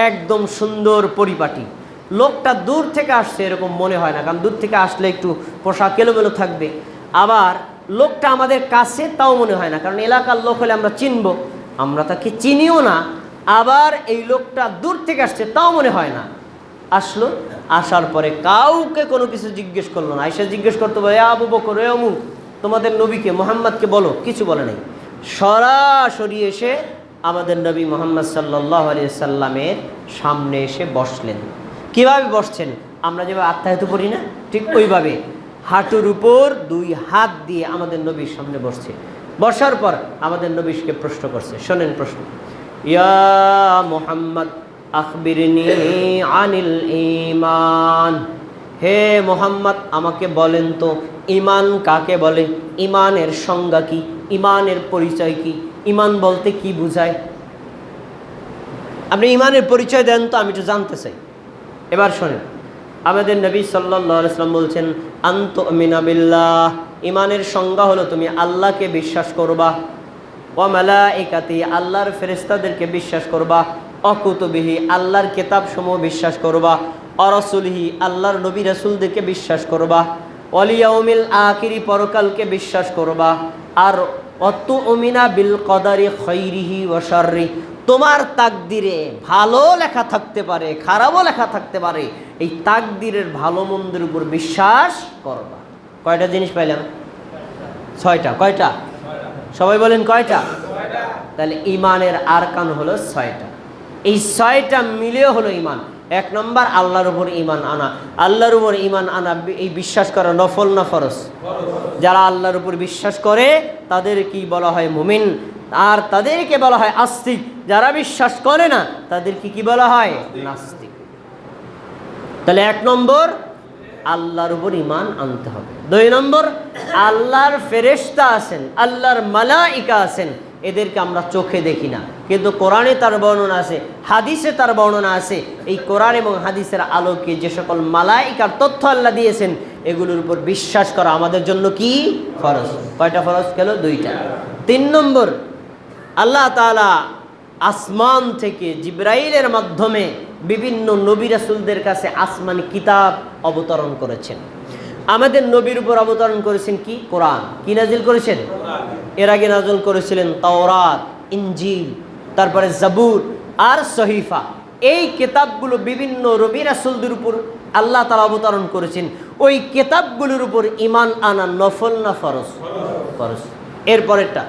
একদম সুন্দর পরিপাটি। লোকটা দূর থেকে আসছে এরকম মনে হয় না, কারণ দূর থেকে আসলে একটু পোশাক এলোমেলো থাকবে। আবার লোকটা আমাদের কাছে তাও মনে হয় না, কারণ এলাকার লোক হলে আমরা চিনব, আমরা তাকে চিনিও না। আবার এই লোকটা দূর থেকে আসছে তাও মনে হয় না। আসলো, আসার পরে কাউকে কোনো কিছু জিজ্ঞেস করলো না। আয়েশা জিজ্ঞেস করতে বলে, আবু বকর, এ অমুক, তোমাদের নবীকে মুহাম্মদকে বলো, কিছু বলে নাই। সরাসরি এসে আমাদের নবী মুহাম্মদ সাল্লাল্লাহু আলাইহি সাল্লামের সামনে এসে বসলেন। কিভাবে বসছেন? আমরা যেভাবে আত্মাহিত পড়ি না, ঠিক ওইভাবে হাঁটুর উপর 2 হাত দিয়ে আমাদের নবীর সামনে বসছে। বসার পর আমাদের নবীকে প্রশ্ন করছে, শোনেন প্রশ্ন, ইয়া মুহাম্মদ আখবিরনি আনিল ঈমান, হে মুহাম্মদ আমাকে বলেন তো ঈমান কাকে বলে, ঈমানের সংজ্ঞা কি, ঈমানের পরিচয় কি, ঈমান বলতে কি বোঝায়? আপনি ঈমানের পরিচয় দেন তো, আমি একটু জানতে চাই। এবার শোনেন, আমাদের নবী সাল্লাল্লাহু আলাইহি ওয়াসাল্লাম বলছেন, আনতুমিনা বিল্লাহ, ঈমানের সংজ্ঞা হলো তুমি আল্লাহকে বিশ্বাস করবা, ওয়া মালাইকাতি, আল্লাহর ফেরেশতাদেরকে বিশ্বাস করবা, অকুতুবিহি, আল্লাহর কিতাবসমূহ বিশ্বাস করবা, অরাসুলিহি, আল্লাহর নবী রাসূলদেরকে বিশ্বাস করবা, ওয়াল ইয়াউমিল আখিরি, পরকালকে বিশ্বাস করবা, আর অতুমিনা বিল কদারি খাইরিহি ওয়া শাররি, তোমার তাকদিরে ভালো লেখা থাকতে পারে, খারাপও লেখা থাকতে পারে, এই তাকদিরের ভালো মন্দের উপর বিশ্বাস করবা। কয়টা জিনিস পাইলাম? 6টা। কয়টা? সবাই বলেন কয়টা? তাহলে ঈমানের আরকান হলো 6টা। এই 6টা মিলিয়ে হলো ঈমান। 1 নম্বর আল্লাহর উপর ঈমান আনা। আল্লাহর উপর ঈমান আনা, এই বিশ্বাস করা নফল না ফরজ? যারা আল্লাহর উপর বিশ্বাস করে তাদের কি বলা হয়? মুমিন। আর তাদেরকে বলা হয় আস্তিক। যারা বিশ্বাস করে না তাদেরকে কি বলা হয়? নাস্তিক। তাহলে 1 নম্বর আল্লাহর উপর ঈমান আনতে হবে। 2 নম্বর আল্লাহর ফেরেশতা আছেন, আল্লাহর মালাইকা আছেন, এদেরকে আমরা চোখে দেখি না, কিন্তু কোরআনে তার বর্ণনা আছে, হাদিসে তার বর্ণনা আছে। এই কোরআন এবং হাদিসের আলোকে যে সকল মালাইকার তথ্য আল্লাহ দিয়েছেন এগুলোর উপর বিশ্বাস করা আমাদের জন্য কি ফরজ। কয়টা ফরজ গেল? 2টা। 3 নম্বর আল্লাহ তাআলা আসমান থেকে জিবরাইলের মাধ্যমে বিভিন্ন নবী রাসূলদের কাছে আসমানি কিতাব অবতরণ করেছেন। আমাদের নবীর উপর অবতরণ করেছেন কি? কোরআন। কি নাজিল করেছেন? এর আগে নাজিল করেছিলেন তাওরাত, ইনজিল, তারপরে জাবুর আর সহিফা। এই কিতাবগুলো বিভিন্ন নবী রাসূলদের উপর আল্লাহ তাআলা অবতরণ করেছেন। ওই কিতাবগুলোর উপর ঈমান আনা নফল না ফরজ? ফরজ। এরপরেরটা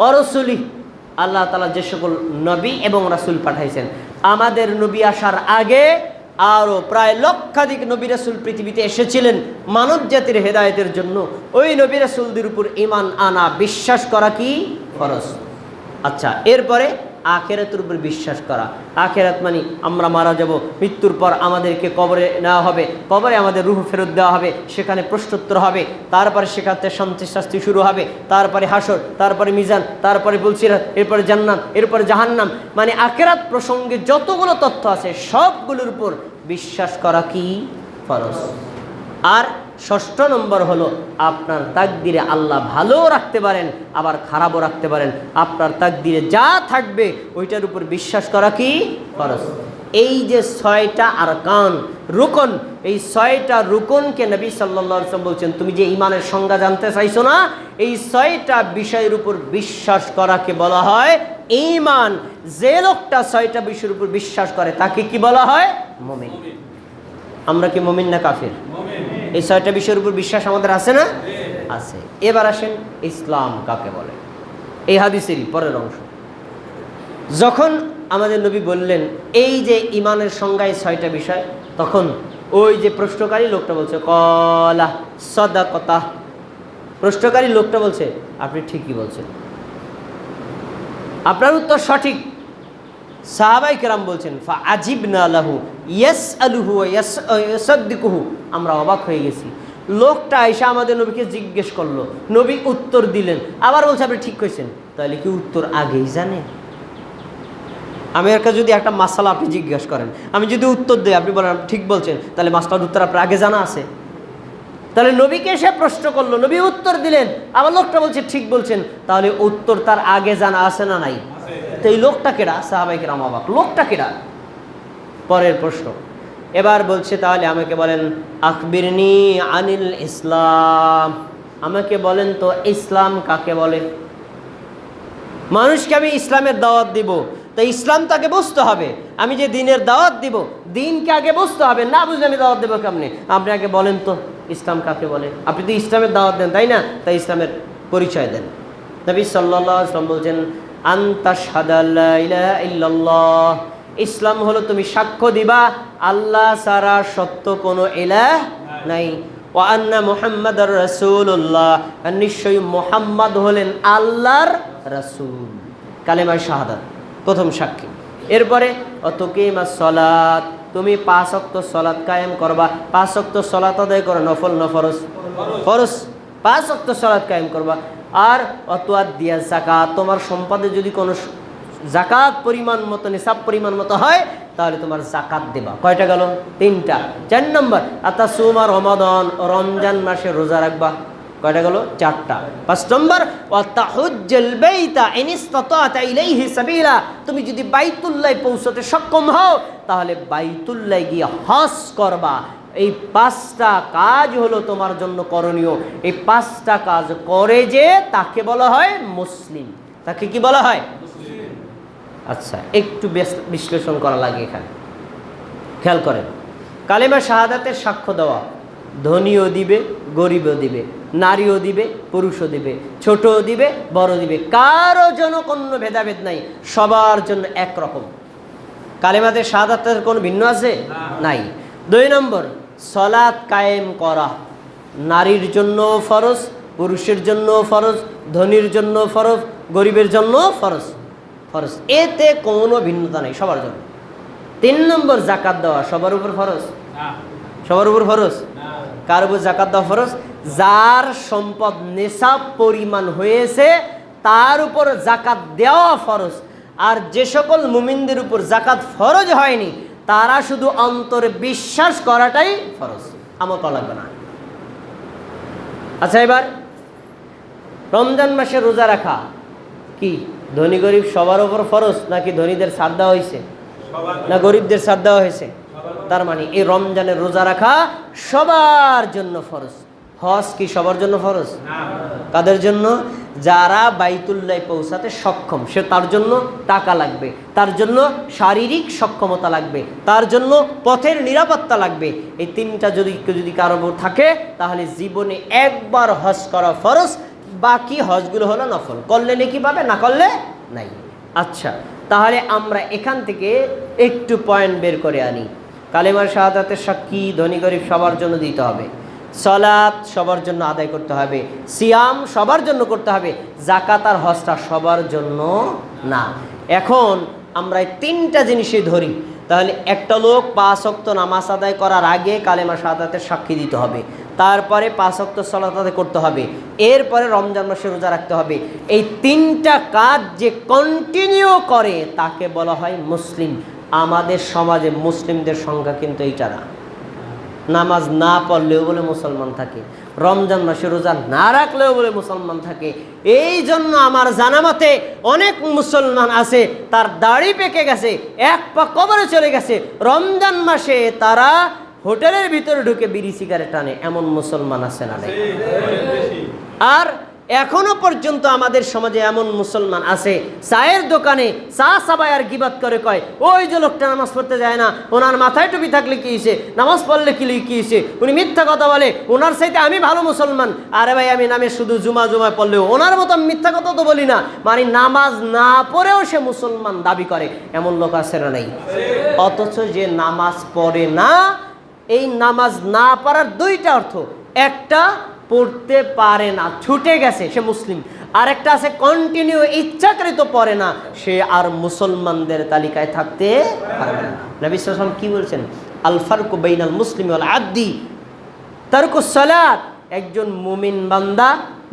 অরসুলি, আল্লাহ তাআলা যে সকল নবী এবং রাসূল পাঠাইছেন, আমাদের নবী আসার আগে আরও প্রায় লক্ষাধিক নবী রাসূল পৃথিবীতে এসেছিলেন মানব জাতির হেদায়েতের জন্য। ওই নবী রাসূলদের উপর ঈমান আনা, বিশ্বাস করা কি ফরজ। আচ্ছা, এরপরে আখিরাতের উপর বিশ্বাস করা। আখিরাত মানে আমরা মারা যাব, মৃত্যুর পর আমাদেরকে কবরে নেওয়া হবে, কবরে আমাদের রূহ ফেরত দেওয়া হবে, সেখানে প্রশ্নোত্তর হবে, তারপরে সেখানে শান্তি শাস্তি শুরু হবে, তারপরে হাসর, তারপরে মিজান, তারপরে পুলসিরাত, এরপরে জান্নাত, এরপরে জাহান্নাম। মানে আখিরাত প্রসঙ্গে যতগুলো তথ্য আছে সবগুলোর উপর বিশ্বাস করা কি ফরজ। আর 6 নম্বর হলো আপনার তাকদিরে আল্লাহ ভালোও রাখতে পারেন আবার খারাপও রাখতে পারেন। আপনার তাকদিরে যা থাকবে ওইটার উপর বিশ্বাস করা কি ফরজ। এই যে 6টা আরকান, রুকন, এই 6টা রুকনকে নবী সাল্লাল্লাহু আলাইহি ওয়াসাল্লাম বলছেন, তুমি যে ঈমানের সংজ্ঞা জানতে চাইছো না, এই 6টা বিষয়ের উপর বিশ্বাস করাকে বলা হয় ঈমান। যে লোকটা 6টা বিষয়ের উপর বিশ্বাস করে তাকে কি বলা হয়? মুমিন। আমরা কি মুমিন না কাফির? এই 6টা বিষয়ের উপর বিশ্বাস আমাদের আছে না? আছে। এবার আসেন ইসলাম কাকে বলে। এই হাদিসেরই পরের অংশ, যখন আমাদের নবী বললেন এই যে ইমানের সংজ্ঞায় 6টা বিষয়, তখন ওই যে প্রশ্নকারী লোকটা বলছে কলা সাদাকাতা, প্রশ্নকারী লোকটা বলছে আপনি ঠিকই বলছেন, আপনার উত্তর সঠিক। সাহাবায়ে কেরাম বলছেন ফা আজিবনা লাহু ইয়াসআলুহু ওয়া ইয়াসাদ্দিকুহু, আমরা অবাক হয়ে গেছি। লোকটা এসে আমাদের নবীকে জিজ্ঞেস করলো, নবী উত্তর দিলেন, আবার বলছে আপনি ঠিক কইছেন। তাহলে কি উত্তর আগেই জানে? আমি এর কাছে যদি একটা মাসালা আপনি জিজ্ঞেস করেন, আমি যদি উত্তর দিই, আপনি বলেন ঠিক বলছেন, তাহলে মাসলার উত্তর আপনার আগে জানা আছে। তাহলে নবীকে এসে প্রশ্ন করলো, নবী উত্তর দিলেন, আবার লোকটা বলছে ঠিক বলছেন, তাহলে উত্তর তার আগে জানা আছে না নাই? তো এই লোকটা কেডা? সাহাবায়ে কেরাম অবাক, লোকটা কেডা? পরের প্রশ্ন এবার বলছে তাহলে আমাকে বলেন আখবিরনি আনিল ইসলাম, আমাকে বলেন তো ইসলাম কাকে বলে? মানুষকে আমি ইসলামের দাওয়াত দিব, তো ইসলাম তাকে বুঝতে হবে। আমি যে দিনের দাওয়াত দিব, দিনকে আগে বুঝতে হবে, না বুঝলে আমি দাওয়াত দেবো কেমনে? আপনি আগে বলেন তো ইসলাম কাকে বলে? আপনি তো ইসলামের দাওয়াত দেন, তাই না? তাই ইসলামের পরিচয় দেন। নবী সাল্লাল্লাহু আলাইহি ওয়াসাল্লাম বলছেন আনতাশহাদু আল্লা ইলাহা ইল্লাল্লাহ, ইসলাম হলো তুমি সাক্ষ্য দিবা আল্লাহ ছাড়া সত্য কোনো ইলাহ নাই, ওয়া আন্না মুহাম্মাদুর রাসূলুল্লাহ, আর নিশ্চয়ই মুহাম্মদ হলেন আল্লাহর রাসূল। কালেমা শাহাদাত প্রথম সাক্ষী। এরপরে অতুকিমাস সালাত, তুমি 5 ওয়াক্ত সালাত কায়েম করবা। 5 ওয়াক্ত সালাত আদায় করো, নফল না ফরজ? ফরজ। 5 ওয়াক্ত সালাত কায়েম করবা। আর অতুয়াদ দিয়া যাকাত, তোমার সম্পদে যদি কোনো যাকাত পরিমাণ মতো, নিসাব পরিমাণ মতো হয়, তাহলে তোমার যাকাত দেবা। কয়টা গেল? 3টা। 4 নম্বর আতাসুমা রমাদান, রমজান মাসে রোজা রাখবা। কয়টা গেল? 4টা। 5 নম্বর ওয়াতাহুজ্জাল বাইতা ইন ইসতাতা'তা ইলাইহি সাবিলা, তুমি যদি বাইতুল্লাহ পৌঁছতে সক্ষম হও, তাহলে বাইতুল্লাহ গিয়ে হজ করবা। এই 5টা কাজ হলো তোমার জন্য করণীয়। এই 5টা কাজ করে যে তাকে বলা হয় মুসলিম। তাকে কি বলা হয়? আচ্ছা, একটু বিশ্লেষণ করা লাগে এখানে, খেয়াল করেন। কালেমা শাহাদাতের সাক্ষ্য দেওয়া ধনীও দিবে, গরিবও দিবে, নারীও দিবে, পুরুষও দিবে, ছোটও দিবে, বড় দিবে, কারো জন্য কোনো ভেদাভেদ নাই, সবার জন্য একরকম। কালেমাতে শাহাদাতের কোনো ভিন্ন আছে? নাই। 2 নম্বর সালাত কায়েম করা, নারীর জন্য ফরজ, পুরুষের জন্য ফরজ, ধনীর জন্য ফরজ, গরিবের জন্য ফরজ। ফরজ, এতে কোনো ভিন্নতা নেই, সবার জন্য। 3 নম্বর যাকাত দেওয়া, সবার উপর ফরজ? সবার উপর ফরজ? কার উপর যাকাত দেওয়া ফরজ? যার সম্পদ নিসাব পরিমাণ হয়েছে তার উপর যাকাত দেওয়া ফরজ। আর যে সকল মুমিনদের উপর যাকাত ফরজ হয়নি, তারা শুধু অন্তরে বিশ্বাস করাটাই ফরজ, আমল করা লাগবে না। আচ্ছা, এবার রমজান মাসে রোজা রাখা কি ধনী গরিব সবার উপর ফরজ, নাকি ধনীদের ছাড় দেওয়া হয়েছে, না গরিবদের ছাড় দেওয়া হয়েছে? তার মানে এই রমজানের রোজা রাখা সবার জন্য ফরজ। হজ কি সবার জন্য ফরজ? কাদের জন্য? যারা বাইতুল্লাহ পৌঁছাতে সক্ষম, সে তার জন্য টাকা লাগবে, তার জন্য শারীরিক সক্ষমতা লাগবে, তার জন্য পথের নিরাপত্তা লাগবে। এই 3টা যদি কারো থাকে, তাহলে জীবনে একবার হজ করা ফরজ, বাকি হজগুলো হলো নফল। করলে নেকি পাবে, না করলে নাই। আচ্ছা, তাহলে আমরা এখান থেকে একটু পয়েন্ট বের করে আনি। কালেমার শাহাদাতের সাক্ষী ধনী গরিব সবার জন্য দিতে হবে, সালাত সবার জন্য আদায় করতে হবে, সিয়াম সবার জন্য করতে হবে, যাকাত আর হজটা সবার জন্য না। এখন আমরা এই 3টা জিনিসই ধরি, তাহলে একটা লোক 5 ওয়াক্ত নামাজ আদায় করার আগে কালেমা শাহাদাতের সাক্ষী দিতে হবে, তারপরে 5 ওয়াক্ত সালাত আদায় করতে হবে, এরপরে রমজান মাসে রোজা রাখতে হবে। এই 3টা কাজ যে কন্টিনিউ করে তাকে বলা হয় মুসলিম। আমাদের সমাজে মুসলিমদের সংখ্যা কিন্তু এইটা না। নামাজ না পড়লেও বলে মুসলমান থাকে, রমজান মাসে রোজা না রাখলেও বলে মুসলমান থাকে। এই জন্য আমার জানা মতে অনেক মুসলমান আছে তার দাড়ি পেকে গেছে, এক পা কবরে চলে গেছে, রমজান মাসে তারা হোটেলের ভিতরে ঢুকে বিড়ি সিগারেট টানে, এমন মুসলমান আছে না? আর এখনো পর্যন্ত আমাদের সমাজে এমন মুসলমান আছে, চায়ের দোকানে চা সাবাই আর গিবাত করে কয়, ওই যে লোকটা নামাজ পড়তে যায় না, ওনার মাথায় টুপি থাকলে কি হয়েছে, নামাজ পড়লে কি হয়েছে, উনি মিথ্যা কথা বলে, ওনার চাইতে আমি ভালো মুসলমান। আরে ভাই, আমি নামে শুধু জুমায় পড়লেও ওনার মতো আমি মিথ্যা কথা তো বলি না, মানে নামাজ না পড়েও সে মুসলমান দাবি করে, এমন লোক আছে না নাই? অথচ যে নামাজ পড়ে না, এই নামাজ না পড়ার দুইটা অর্থ, একটা পড়তে পারে না, ছুটে গেছে, সে মুসলিম। আর একটা আছে কন্টিনিউ ইচ্ছাকৃত পড়ে না, সে আর মুসলমানদের তালিকায় থাকতে পারবে না। নবী সাল্লাল্লাহু আলাইহি ওয়াসাল্লাম কি বলছেন? আল ফারকু বাইনাল মুসলিমি ওয়াল আবদি তারকুস সালাত। একজন মুমিন বান্দা,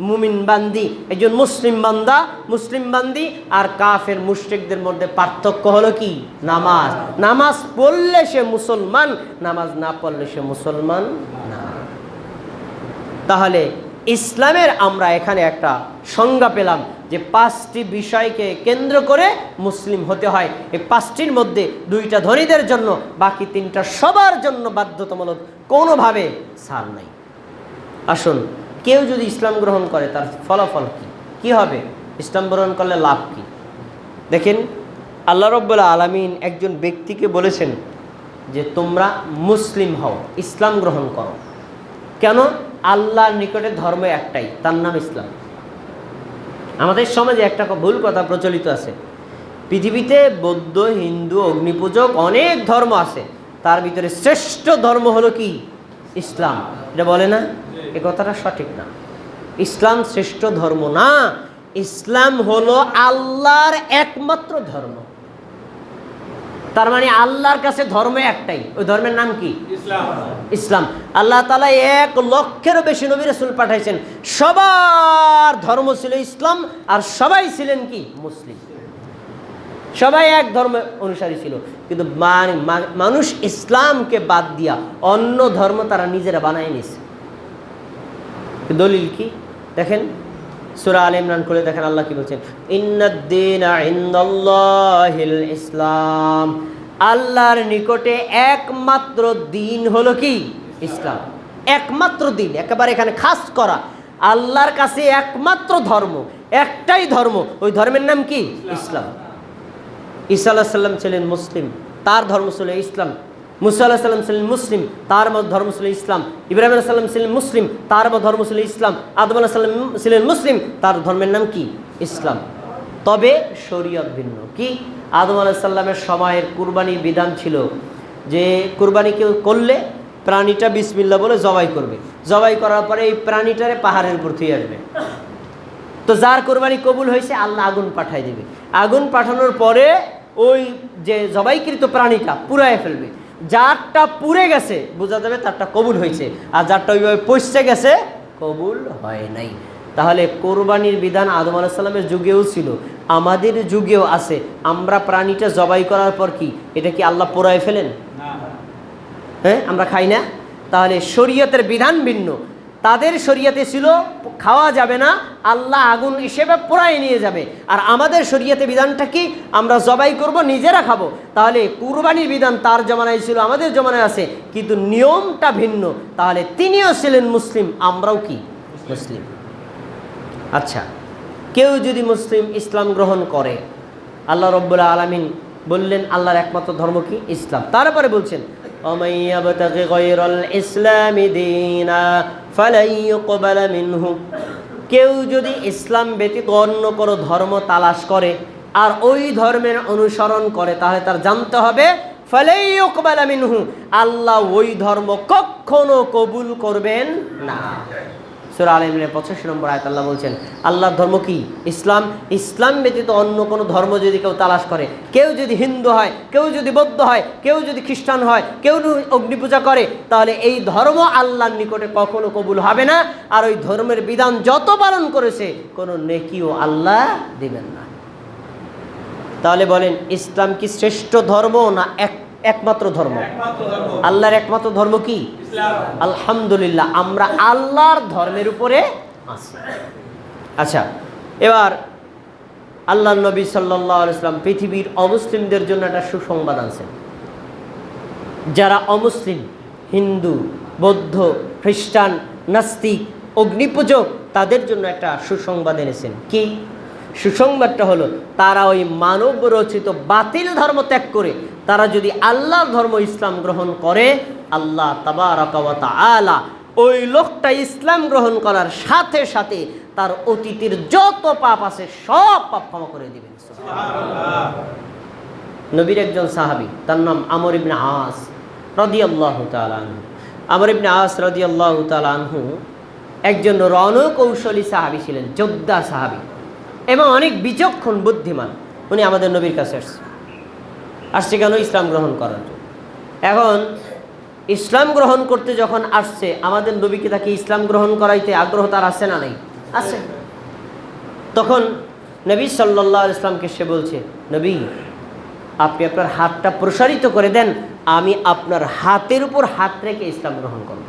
মুমিন বান্দি, একজন মুসলিম বান্দা, মুসলিম বান্দি আর কাফের মুশরিকদের মধ্যে পার্থক্য হলো কি? নামাজ। নামাজ পড়লে সে মুসলমান, নামাজ না পড়লে সে মুসলমান না। তাহলে ইসলামের আমরা এখানে একটা সংজ্ঞা পেলাম যে 5টি বিষয়কে কেন্দ্র করে মুসলিম হতে হয়। এই 5টির মধ্যে 2টা ধনীদের জন্য, বাকি 3টা সবার জন্য বাধ্যতামূলক, কোনোভাবে ছাড় নাই। আসুন, কেউ যদি ইসলাম গ্রহণ করে তার ফলাফল কি হবে? ইসলাম গ্রহণ করলে লাভ কি? দেখেন, আল্লাহ রাব্বুল আলামিন একজন ব্যক্তিকে বলেছেন যে তোমরা মুসলিম হও, ইসলাম গ্রহণ করো। কেন? আল্লাহর নিকটে ধর্ম একটাই, তার নাম ইসলাম। আমাদের সমাজে একটা ভুল কথা প্রচলিত আছে, পৃথিবীতে বৌদ্ধ, হিন্দু, অগ্নিপূজক অনেক ধর্ম আছে, তার ভিতরে শ্রেষ্ঠ ধর্ম হলো কি? ইসলাম। এটা বলে না? এ কথাটা সঠিক না। ইসলাম শ্রেষ্ঠ ধর্ম না, ইসলাম হলো আল্লাহর একমাত্র ধর্ম। তার মানে আল্লাহর কাছে ধর্ম একটাই, ওই ধর্মের নাম কি? ইসলাম। আল্লাহ তাআলা 1 লক্ষেরও বেশি নবী রাসূল পাঠাইছেন, সবার ধর্ম ছিল ইসলাম, আর সবাই ছিলেন কি? মুসলিম। সবাই এক ধর্ম অনুসারী ছিল, কিন্তু মানুষ ইসলামকে বাদ দিয়া অন্য ধর্ম তারা নিজেরা বানায় নিছে। দলিল কি? দেখেন, সূরা আলে ইমরান খুলে দেখেন, আল্লাহ কি বলছেন? ইন্নাদ-দীনা ইনদাল্লাহিল ইসলাম। আল্লাহর নিকটে একমাত্র দ্বীন হলো কি? ইসলাম। একমাত্র দ্বীন, একেবারে এখানে খাস করা, আল্লাহর কাছে একমাত্র ধর্ম, একটাই ধর্ম, ওই ধর্মের নাম কি? ইসলাম। ঈসা আলাইহিস সালাম ছিলেন মুসলিম, তার ধর্ম ছিল ইসলাম। মুসা আলাইহিস সালাম ছিলেন মুসলিম, তার ধর্ম ছিল ইসলাম। ইব্রাহিম আলাইহিস সালাম ছিলেন মুসলিম, তার ধর্ম ছিল ইসলাম। আদম আলাইহিস সালাম ছিলেন মুসলিম, তার ধর্মের নাম কি? ইসলাম। তবে শরীয়ত ভিন্ন। কি? আদম আলাইহিস সালামের সময়ের কুরবানির বিধান ছিল যে কুরবানি কেউ করলে প্রাণীটা বিসমিল্লাহ বলে জবাই করবে, জবাই করার পরে এই প্রাণীটারে পাহাড়ের উপর থুয়ে আসবে। তো যার কুরবানি কবুল হয়েছে, আল্লাহ আগুন পাঠায় দেবে। আগুন পাঠানোর পরে ওই যে জবাইকৃত প্রাণীটা পুড়ায় ফেলবে। যারটা পুড়ে গেছে বোঝা যাবে তারটা কবুল হয়েছে, আর যারটা ওইভাবে পচে গেছে কবুল হয় নাই। তাহলে কোরবানির বিধান আদম আলাইহিস সালামের যুগেও ছিল, আমাদের যুগেও আছে। আমরা প্রাণীটা জবাই করার পর কি এটা কি আল্লাহ পোড়ায় ফেলেন? হ্যাঁ, আমরা খাই না। তাহলে শরীয়তের বিধান ভিন্ন। তাদের শরীয়তে ছিল খাওয়া যাবে না, আল্লাহ আগুন হিসেবে পোড়ায় নিয়ে যাবে। আর আমাদের শরীয়তে বিধানটা কি? আমরা জবাই করব, নিজেরা খাবো। তাহলে কুরবানির বিধান তার জমানায় ছিল, আমাদের জমানায় আছে, কিন্তু নিয়মটা ভিন্ন। তাহলে তিনিও ছিলেন মুসলিম, আমরাও কি? মুসলিম। আচ্ছা, কেউ যদি মুসলিম ইসলাম গ্রহণ করে, আল্লাহ রাব্বুল আলামিন বললেন আল্লাহর একমাত্র ধর্ম কি? ইসলাম। তারপরে বলছেন ومن يبتغ غير الإسلام دينا فلن يقبل منه। কেউ যদি ইসলাম ব্যতীত অন্য কোনো ধর্ম তালাশ করে আর ওই ধর্মের অনুসরণ করে, তাহলে তার জানতে হবে ফালাই ইউকবালা মিনহু, আল্লাহ ওই ধর্ম কখনো কবুল করবেন না। সূরা আলে ইমরানের 85 নম্বর আয়াত আল্লাহ বলছেন আল্লাহর ধর্ম কি? ইসলাম। ইসলাম ব্যতীত অন্য কোনো ধর্ম যদি কেউ তালাশ করে, কেউ যদি হিন্দু হয়, কেউ যদি বৌদ্ধ হয়, কেউ যদি খ্রিস্টান হয়, কেউ অগ্নি পূজা করে, তাহলে এই ধর্ম আল্লাহর নিকটে কখনো কবুল হবে না। আর ওই ধর্মের বিধান যত পালন করেছে কোনো নেকিও আল্লাহ দিবেন না। তাহলে বলেন, ইসলাম কি শ্রেষ্ঠ ধর্ম না একমাত্র ধর্ম? আল্লাহর একমাত্র ধর্ম কি? আলহামদুলিল্লাহ, আমরা আল্লাহর ধর্মের উপরে আছি। আচ্ছা, এবার আল্লাহ নবী সাল্লাল্লাহু আলাইহি ওয়াসাল্লাম পৃথিবীর অমুসলিমদের জন্য একটা সুসংবাদ আনছেন। যারা অমুসলিম, হিন্দু, বৌদ্ধ, খ্রিস্টান, নাস্তিক, অগ্নিপূজক, তাদের জন্য একটা সুসংবাদ এনেছেন। কি সুসংবাদটা হলো, তারা ওই মানব রচিত বাতিল ধর্ম ত্যাগ করে তারা যদি আল্লাহর ধর্ম ইসলাম গ্রহণ করে, আল্লাহ তাবারাকা ওয়া তাআলা ওই লোকটা ইসলাম গ্রহণ করার সাথে সাথে তার অতীতের যত পাপ আছে সব পাপ ক্ষমা করে দিবেন। সুবহানাল্লাহ। নবীর একজন সাহাবী, তার নাম আমর ইবনে আস রাদিয়াল্লাহু তাআলা আনহু। আমর ইবনে আস রাদিয়াল্লাহু তাআলা আনহু একজন রণকৌশলী সাহাবী ছিলেন, যোদ্ধা সাহাবী এবং অনেক বিচক্ষণ বুদ্ধিমান। উনি আমাদের নবীর কাছে আসছে কেন? ইসলাম গ্রহণ করার জন্য। এখন ইসলাম গ্রহণ করতে যখন আসছে, আমাদের নবীকে তাকে ইসলাম গ্রহণ করাইতে আগ্রহ তার আছে না নাই? আছে। তখন নবী সাল্লাল্লাহু আলাইহি ওয়াসাল্লামকে সে বলছে, নবী আপনি আপনার হাতটা প্রসারিত করে দেন, আমি আপনার হাতের উপর হাত রেখে ইসলাম গ্রহণ করব,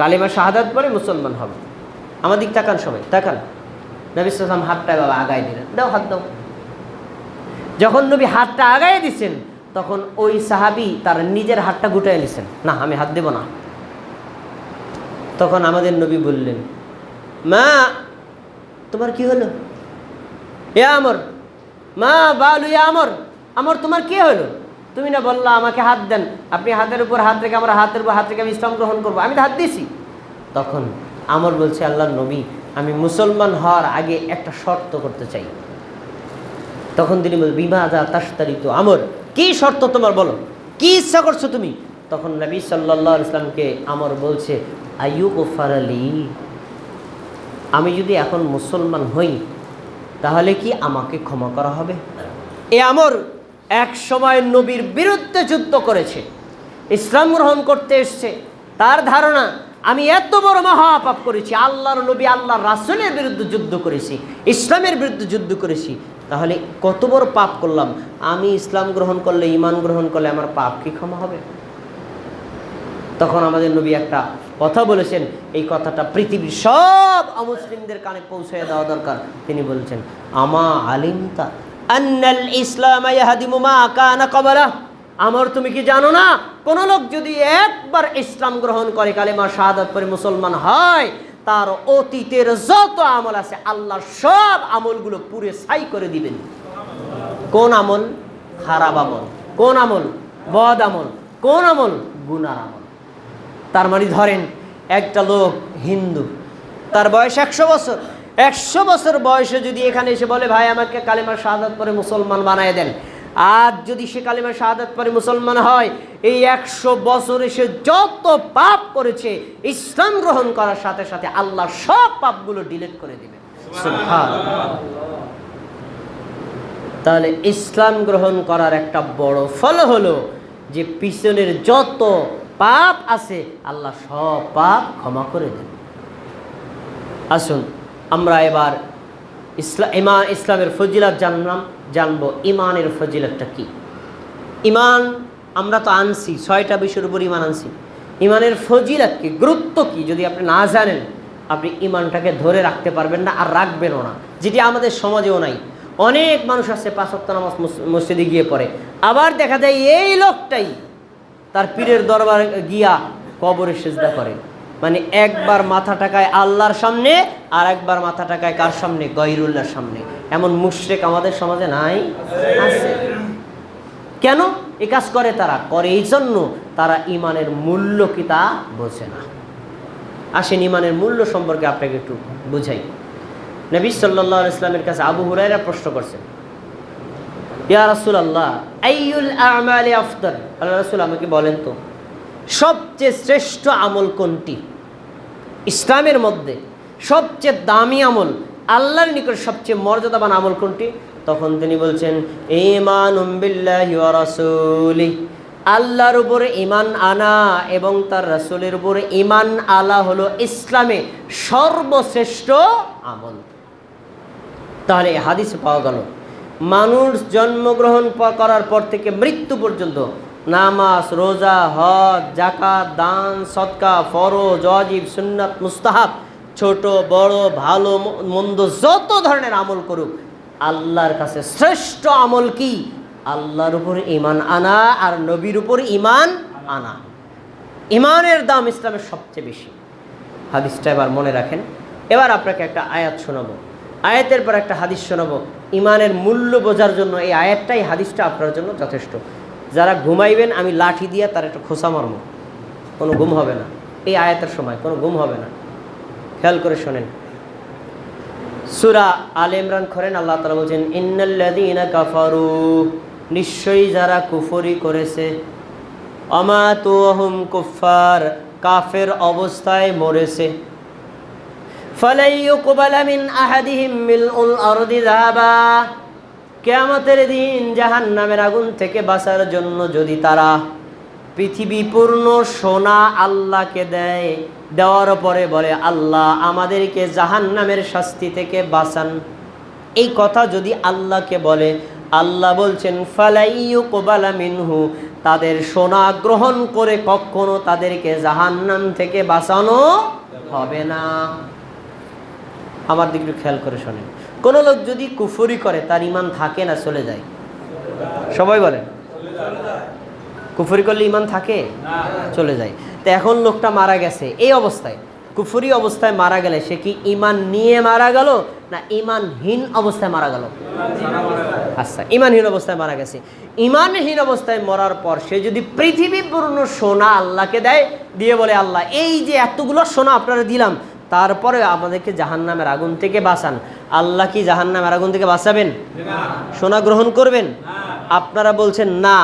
কালিমা শাহাদাত পরে মুসলমান হব। আমার দিক তাকান, সবাই তাকান। নবী সাল্লাল্লাহু আলাইহি ওয়াসাল্লাম হাতটা বাবা আগায় দিলেন, দাও হাত দাও। যখন নবী হাতটা আগায় দিচ্ছেন, তখন ওই সাহাবী তার নিজের হাতটা গুটায় নিছেন, না আমি হাত দেব না। তখন আমাদের নবী বললেন, মা তোমার কি হলো? ইয়া আমর, মা বালু ইয়া আমর, আমর তোমার কি হলো? তুমি না বললা আমাকে হাত দেন, আপনি হাতের উপর হাত রেখে, আমার হাতের উপর হাত রেখে আমি ইসলাম গ্রহণ করবো, আমি তো হাত দিয়েছি। তখন আমর বলছে, আল্লাহর নবী আমি মুসলমান হওয়ার আগে একটা শর্ত করতে চাই। তখন তিনি বল, বিমাযা তাশতারিতু আমর, কি শর্ত তোমার, বলো কি ইচ্ছা করছো তুমি? তখন নবী সাল্লাল্লাহু আলাইহি ওয়াসাল্লামকে আমর বলছে, আইয়ুগফারা লি, আমি যদি এখন মুসলমান হই তাহলে কি আমাকে ক্ষমা করা হবে? এ আমর এক সময় নবীর বিরুদ্ধে যুদ্ধ করেছে, ইসলাম গ্রহণ করতে এসছে। তার ধারণা আমি এত বড় মহাপাপ করেছি, আল্লাহর নবী আল্লাহর রাসূলের বিরুদ্ধে যুদ্ধ করেছি, ইসলামের বিরুদ্ধে যুদ্ধ করেছি, তাহলে কত বড় পাপ করলাম, আমি ইসলাম গ্রহণ করলে, ঈমান গ্রহণ করলে আমার পাপ কি ক্ষমা হবে? তখন আমাদের নবী একটা কথা বলেছেন, এই কথাটা পৃথিবীর সব অমুসলিমদের কানে পৌঁছে দেওয়া দরকার। তিনি বলছেন, আমা আলিমতা আন্নাল ইসলাম ইয়াহদিমু মা কানা ক্বাবলা, আমর তুমি কি জানো না, কোন লোক যদি একবার ইসলাম গ্রহণ করে, কালেমা শাহাদাত পড়ে মুসলমান হয়, তার অতীতের যত আমল আছে আল্লাহ সব আমলগুলো পুরে ছাই করে দিবেন। কোন আমল? খারাপ আমল। কোন আমল? বদ আমল। কোন আমল? গুনার আমল। তার মানে ধরেন একটা লোক হিন্দু, তার বয়স 100 বছর, 100 বছর বয়সে যদি এখানে এসে বলে, ভাই আমাকে কালেমা শাহাদাত পড়ে মুসলমান বানায় দেন, আজ যদি সে কালেমা শাহাদাত পড়ে মুসলমান হয়, এই 100 বছরে সে যত পাপ করেছে ইসলাম গ্রহণ করার সাথে সাথে আল্লাহ সব পাপগুলো ডিলিট করে দিবে। সুবহানাল্লাহ। তাহলে ইসলাম গ্রহণ করার একটা বড় ফল হলো যে পিছনের যত পাপ আছে আল্লাহ সব পাপ ক্ষমা করে দেন। আসুন আমরা এবার ইসলামের ফজিলত জানবো। ইমানের ফজিলতটা কি? ইমান আমরা তো আনছি, 6টা বিষয়ের উপর ইমান আনছি। ইমানের ফজিলত কি, গুরুত্ব কি, যদি আপনি না জানেন আপনি ইমানটাকে ধরে রাখতে পারবেন না, আর রাখবেনও না, যেটি আমাদের সমাজেও নাই। অনেক মানুষ আছে 5 ওয়াক্ত নামাজ মসজিদে গিয়ে পড়ে, আবার দেখা যায় এই লোকটাই তার পীরের দরবারে গিয়া কবরে সিজদা করে। মানে একবার মাথা টাকায় আল্লাহর সামনে, আর একবার মাথা টাকায় কার সামনে? গয়রুল্লাহর সামনে। এমন মুশরিক আমাদের সমাজে নাই? আছে। কেন এই কাজ করে? তারা করে এই জন্য তারা ইমানের মূল্য কি তা বোঝে না। আসেন ইমানের মূল্য সম্পর্কে আপনাকে একটু বুঝাই। নবী সাল্লাল্লাহু আলাইহি ওয়াসাল্লামের কাছে আবু হুরায়রা প্রশ্ন করছেন, ইয়া রাসূলুল্লাহ আইয়ুল আমালি আফদাল, আল্লাহ রাসূল আমাকে বলেন তো সবচেয়ে শ্রেষ্ঠ আমল কোনটি? ইসলামের মধ্যে সবচেয়ে দামি আমল, আল্লাহর নিকট সবচেয়ে মর্যাদাবান আমল কোনটি? তখন তিনি বলছেন, ঈমানুম বিল্লাহি ওয়া রাসূলিহি, আল্লাহর উপরে ঈমান আনা এবং তার রাসূলের উপরে ঈমান আনা হলো ইসলামে সর্বশ্রেষ্ঠ আমল। তাহলে এই হাদিসে পাওয়া গেল মানুষ জন্মগ্রহণ করার পর থেকে মৃত্যু পর্যন্ত নামাজ, রোজা, হজ, যাকাত, দান, সদকা, ফরজ, ওয়াজিব, সুন্নাত, মুস্তাহাব, ছোট বড় ভালো মন্দ যত ধরনের আমল করুক, আল্লাহর কাছে শ্রেষ্ঠ আমল কি? আল্লাহর উপর ঈমান আনা আর নবীর উপর ঈমান আনা। ঈমানের দাম ইসলামের সবচেয়ে বেশি। হাদিসটা এবার মনে রাখেন। এবার আপনাকে একটা আয়াত শোনাবো, আয়াতের পর একটা হাদিস শোনাবো। ইমানের মূল্য বোঝার জন্য এই আয়াতটাই হাদিসটা আপনার জন্য যথেষ্ট। যারা ঘুমাইবেন আমি লাঠি দিয়ে তার একটা খোসা মারবো, কোনো ঘুম হবে না। এই আয়াতের সময় কোনো ঘুম হবে না, খেয়াল করে শোনেন। সূরা আলে ইমরান করেন, আল্লাহ তাআলা বলছেন ইন্নাল্লাযীনা কাফারু, নিশ্চয়ই যারা কুফরি করেছে, আমাতু ওয়া হুম কুফার, কাফের অবস্থায় মরেছে, ফালাই ইউকবালা মিন আহাদিহিম মিলউল আরদি যাহাবা, কিয়ামতের দিন জাহান্নামের আগুন থেকে বাঁচার জন্য যদি তারা পৃথিবী পূর্ণ সোনা আল্লাহকে দেয়, দেওয়ার পরে বলে আল্লাহ আমাদেরকে জাহান্নামের শাস্তি থেকে বাঁচান, এই কথা যদি আল্লাহকে বলে, আল্লাহ বলছেন ফালাই ইউকবালা মিনহু, তাদের সোনা গ্রহণ করে কখনো তাদেরকে জাহান্নাম থেকে বাঁচানো হবে না। আমার দিকে একটু খেয়াল করে শোনেন। কোনো লোক যদি কুফরি করে তার ইমান থাকে না চলে যায়? সবাই বলেন, কুফরি করলে ইমান থাকে? চলে যায়। তো এখন লোকটা মারা গেছে এই অবস্থায়, কুফরি অবস্থায় মারা গেলে সে কি ইমান নিয়ে মারা গেল না ইমানহীন অবস্থায় মারা গেল? আচ্ছা, ইমানহীন অবস্থায় মারা গেছে। ইমানহীন অবস্থায় মরার পর সে যদি পৃথিবী পূর্ণ সোনা আল্লাহকে দেয়, দিয়ে বলে আল্লাহ এই যে এতগুলো সোনা আপনারা দিলাম, তারপরে আমাদেরকে জাহান্নামের আগুন থেকে বাঁচান, আল্লাহ কি জাহান্নামের আগুন থেকে বাঁচাবেন? সোনা গ্রহণ করবেন? আপনারা বলছেন না,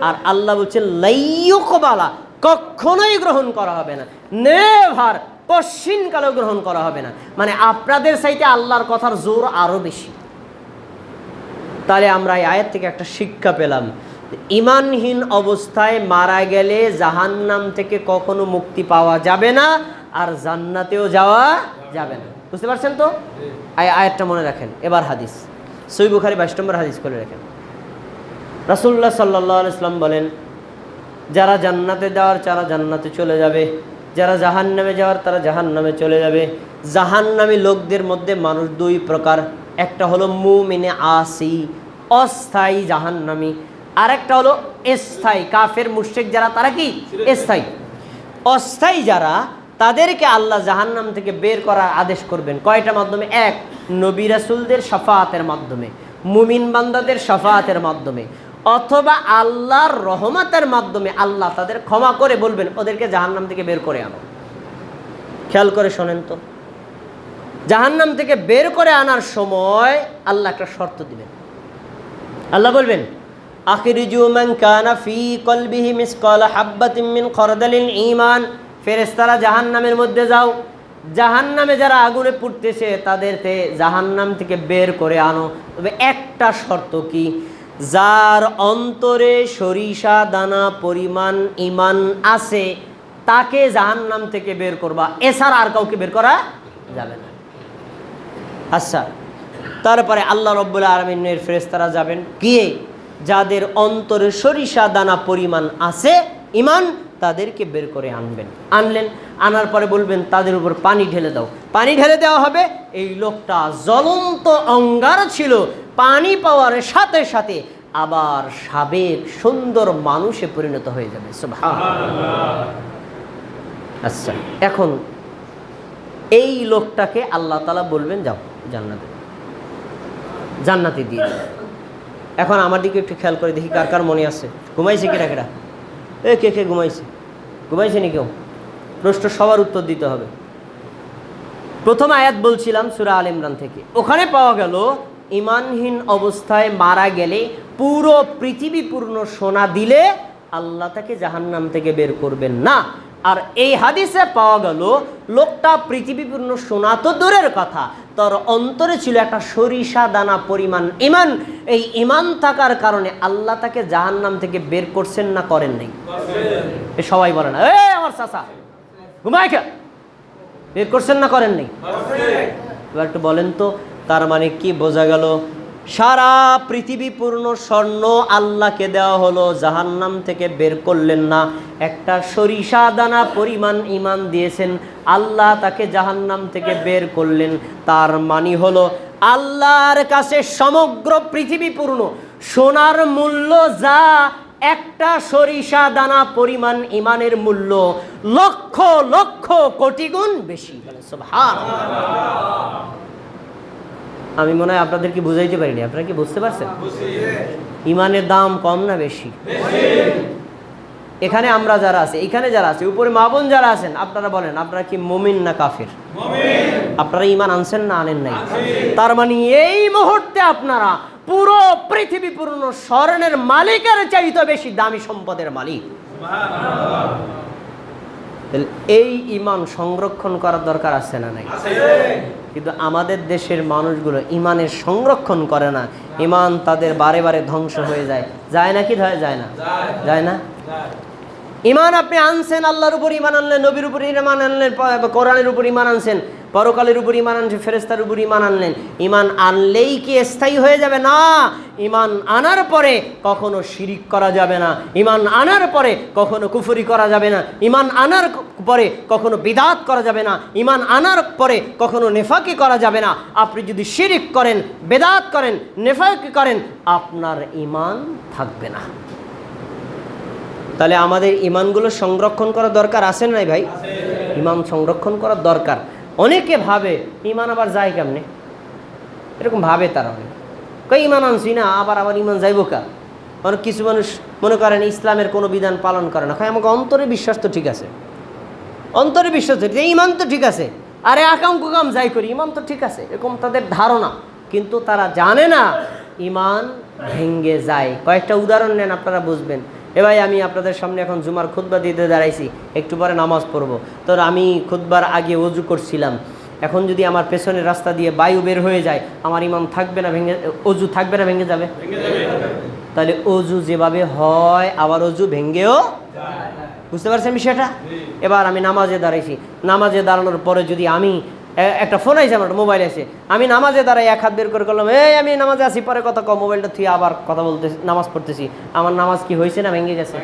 আর আল্লাহ বলছেন লাইয়ুকবালা, কখনোই গ্রহণ করা হবে না, নেভার, কশিনকালেও গ্রহণ করা হবে না। মানে আপনাদের চাইতে আল্লাহর কথার জোর আরো বেশি। তাহলে আমরা এই আয়াত থেকে একটা শিক্ষা পেলাম, ইমানহীন অবস্থায় মারা গেলে জাহান্নাম থেকে কখনো মুক্তি পাওয়া যাবে না, আর জান্নাতেও যাওয়া যাবে না। বুঝতে পারছেন তো? আয়াতটা মনে রাখেন। এবার হাদিস, সহিহ বুখারী 22 নম্বর হাদিস করে রাখেন। রাসূলুল্লাহ সাল্লাল্লাহু আলাইহি ওয়াসাল্লাম বলেন, যারা জান্নাতে যাওয়ার তারা জান্নাতে চলে যাবে, যারা জাহান্নামে যাওয়ার তারা জাহান্নামে চলে যাবে। জাহান্নামী লোকদের মধ্যে মানুষ দুই প্রকার, একটা হলো মুমিনে আসি, অস্থায়ী জাহান্নামী, আর একটা হলো স্থায়ী কাফের মুশরিক যারা, তারা কি স্থায়ী। অস্থায়ী যারা, তাদেরকে আল্লাহ জাহান্নাম থেকে বের করার আদেশ করবেন কয়টা মাধ্যমে? এক, নবী রাসূলদের শাফাআতের মাধ্যমে, মুমিন বান্দাদের শাফাআতের মাধ্যমে, অথবা আল্লাহর রহমতের মাধ্যমে আল্লাহ তাদের ক্ষমা করে বলবেন ওদেরকে জাহান্নাম থেকে বের করে আনো। খেয়াল করে শোনেন তো, জাহান্নাম থেকে বের করে আনার সময় আল্লাহ একটা শর্ত দিবেন। আল্লাহ বলবেন আখিরিজু মান কানা ফি কলবিহি মিসকালা হাববাতিন মিন খারদালিল ঈমান, ফেরেশতারা জাহান্নামের মধ্যে যাও, জাহান্নামে যারা আগুনে পুড়তেছে তাদেরকে জাহান্নাম থেকে বের করে আনো। তবে একটা শর্ত কি, যার অন্তরে সরিষা দানা পরিমাণ ঈমান আছে তাকে জাহান্নাম থেকে বের করবা, এছাড়া আর কাউকে বের করা যাবে না। আচ্ছা, তারপরে আল্লাহ রাব্বুল আলামিনের ফেরেশতারা যাবেন গিয়ে যাদের অন্তরে সরিষা দানা পরিমাণ আছে ঈমান, তাদেরকে বের করে আনবেন। আনলেন, আনার পরে বলবেন তাদের উপর পানি ঢেলে দাও, পানি ঢেলে দেওয়া হবে। এই লোকটা জ্বলন্ত অঙ্গার ছিল, পানি পাওয়ার সাথে সাথে আবার সাবেক সুন্দর মানুষে পরিণত হয়ে যাবে। সুবহানাল্লাহ। আচ্ছা, এখন এই লোকটাকে আল্লাহ তাআলা বলবেন যাও জান্নাতে, জান্নাতে দিয়ে দিন। এখন আমার দিকে একটু খেয়াল করে দেখি কার কার মনে আছে। ঘুমাইছে কিনা কেডা? কে কে ঘুমাইছে? ঘুমাইছে নি কেউ? প্রশ্ন সবার উত্তর দিতে হবে। প্রথম আয়াত বলছিলাম সূরা আলে ইমরান থেকে, ওখানে পাওয়া গেল ঈমানহীন অবস্থায় মারা গেলে পুরো পৃথিবী পূর্ণ সোনা দিলে আল্লাহ তাকে জাহান্নাম থেকে বের করবেন না। আর এই হাদিসে পাওয়া গেল লোকটা পৃথিবী পূর্ণ সোনা তো দূরের কথা, তার অন্তরে ছিল একটা সরিষা দানা পরিমাণ ঈমান। এই ঈমান থাকার কারণে আল্লাহ তাকে জাহান্নাম থেকে বের করছেন না করেন নাই? সবাই বলে না আমার চাচা ঘুমায় কে, বের করছেন না করেন নাই? এবার একটু বলেন তো, তার মানে কি বোঝা গেল? সারা পৃথিবী পূর্ণ স্বর্ণ আল্লাহকে দেওয়া হলো, জাহান্নাম থেকে বের করলেন না। একটা সরিষা দানা পরিমাণ ঈমান দিয়েছেন, আল্লাহ তাকে জাহান্নাম থেকে বের করলেন। তার মানে হলো আল্লাহর কাছে সমগ্র পৃথিবী পূর্ণ সোনার মূল্য যা, একটা সরিষা দানা পরিমাণ ইমানের মূল্য লক্ষ লক্ষ কোটি গুণ বেশি। সুবহানাল্লাহ। আমি মনে হয় আপনাদেরকে বুঝাইতে পারিনি, আপনারা কি বুঝতে পারছেন? ইমানের দাম কম না বেশি? এখানে আমরা যারা আছি, এখানে যারা আছে, উপরে মা বোন যারা আছেন, আপনারা বলেন আপনারা কি মুমিন না কাফির? আপনারা ইমান আনছেন না আনেন নাই? তার মানে এই মুহূর্তে আপনারা পুরো পৃথিবী পূর্ণ স্বর্ণের মালিকের চাইতে বেশি দামি সম্পদের মালিক। এই ইমান সংরক্ষণ করার দরকার আছে না নাই? কিন্তু আমাদের দেশের মানুষগুলো ইমানের সংরক্ষণ করে না, ইমান তাদের বারে বারে ধ্বংস হয়ে যায়। যায় না কি যায় না? যায় না? ইমান আপনি আনছেন, আল্লাহর উপর ইমান আনলেন, নবীর উপর ইমান আনলেন, কোরআনের উপর ইমান আনছেন, পরকালের উপর ইমান আনছেন, ফেরেশতার উপর ইমান আনলেন। ইমান আনলেই কি স্থায়ী হয়ে যাবে? না। ইমান আনার পরে কখনো শিরিক করা যাবে না, ইমান আনার পরে কখনো কুফরি করা যাবে না, ইমান আনার পরে কখনো বিদআত করা যাবে না, ইমান আনার পরে কখনো নেফাকি করা যাবে না। আপনি যদি শিরিক করেন, বিদআত করেন, নেফাকি করেন, আপনার ইমান থাকবে না। তাহলে আমাদের ইমানগুলো সংরক্ষণ করা দরকার আছে না ভাই? ইমান সংরক্ষণ করার দরকার। অনেকে ভাবে ইমান আবার যায় কেমনে, এরকম ভাবে তারা। অনেক কই ইমান আনছি না, আবার ইমান যাইব কার? অনেক কিছু মানুষ মনে করেন ইসলামের কোনো বিধান পালন করে না, আমাকে অন্তরে বিশ্বাস তো ঠিক আছে, অন্তরে বিশ্বাস তো ঠিক, ইমান তো ঠিক আছে, আরে আকাম কুকাম যাই করি, ইমান তো ঠিক আছে, এরকম তাদের ধারণা। কিন্তু তারা জানে না ইমান ভেঙ্গে যায়। কয়েকটা উদাহরণ নেন, আপনারা বুঝবেন। এ ভাই, আমি আপনাদের সামনে এখন জুমার খুতবা দিতে দাঁড়াইছি, একটু পরে নামাজ পড়বো। তো আমি খুতবার আগে ওযু করছিলাম, এখন যদি আমার পেছনের রাস্তা দিয়ে বায়ু বের হয়ে যায়, আমার ইমান থাকবে না ভেঙে, ওযু থাকবে না ভেঙে যাবে? তাহলে ওযু যেভাবে হয় আবার ওযু ভেঙ্গেও, বুঝতে পারছেন বিষয়টা? এবার আমি নামাজে দাঁড়াইছি, নামাজে দাঁড়ানোর পরে যদি আমি একটা ফোন আইছে, আমার মোবাইল আছে, আমি নামাজে দাঁড়াই এক হাত বের করে করলাম, এই আমি নামাজে আসি, পরে কথা কম, মোবাইলটা থুয়ে আবার কথা বলতেছি, নামাজ পড়তেছি, আমার নামাজ কি হয়েছে না ভেঙে গেছে?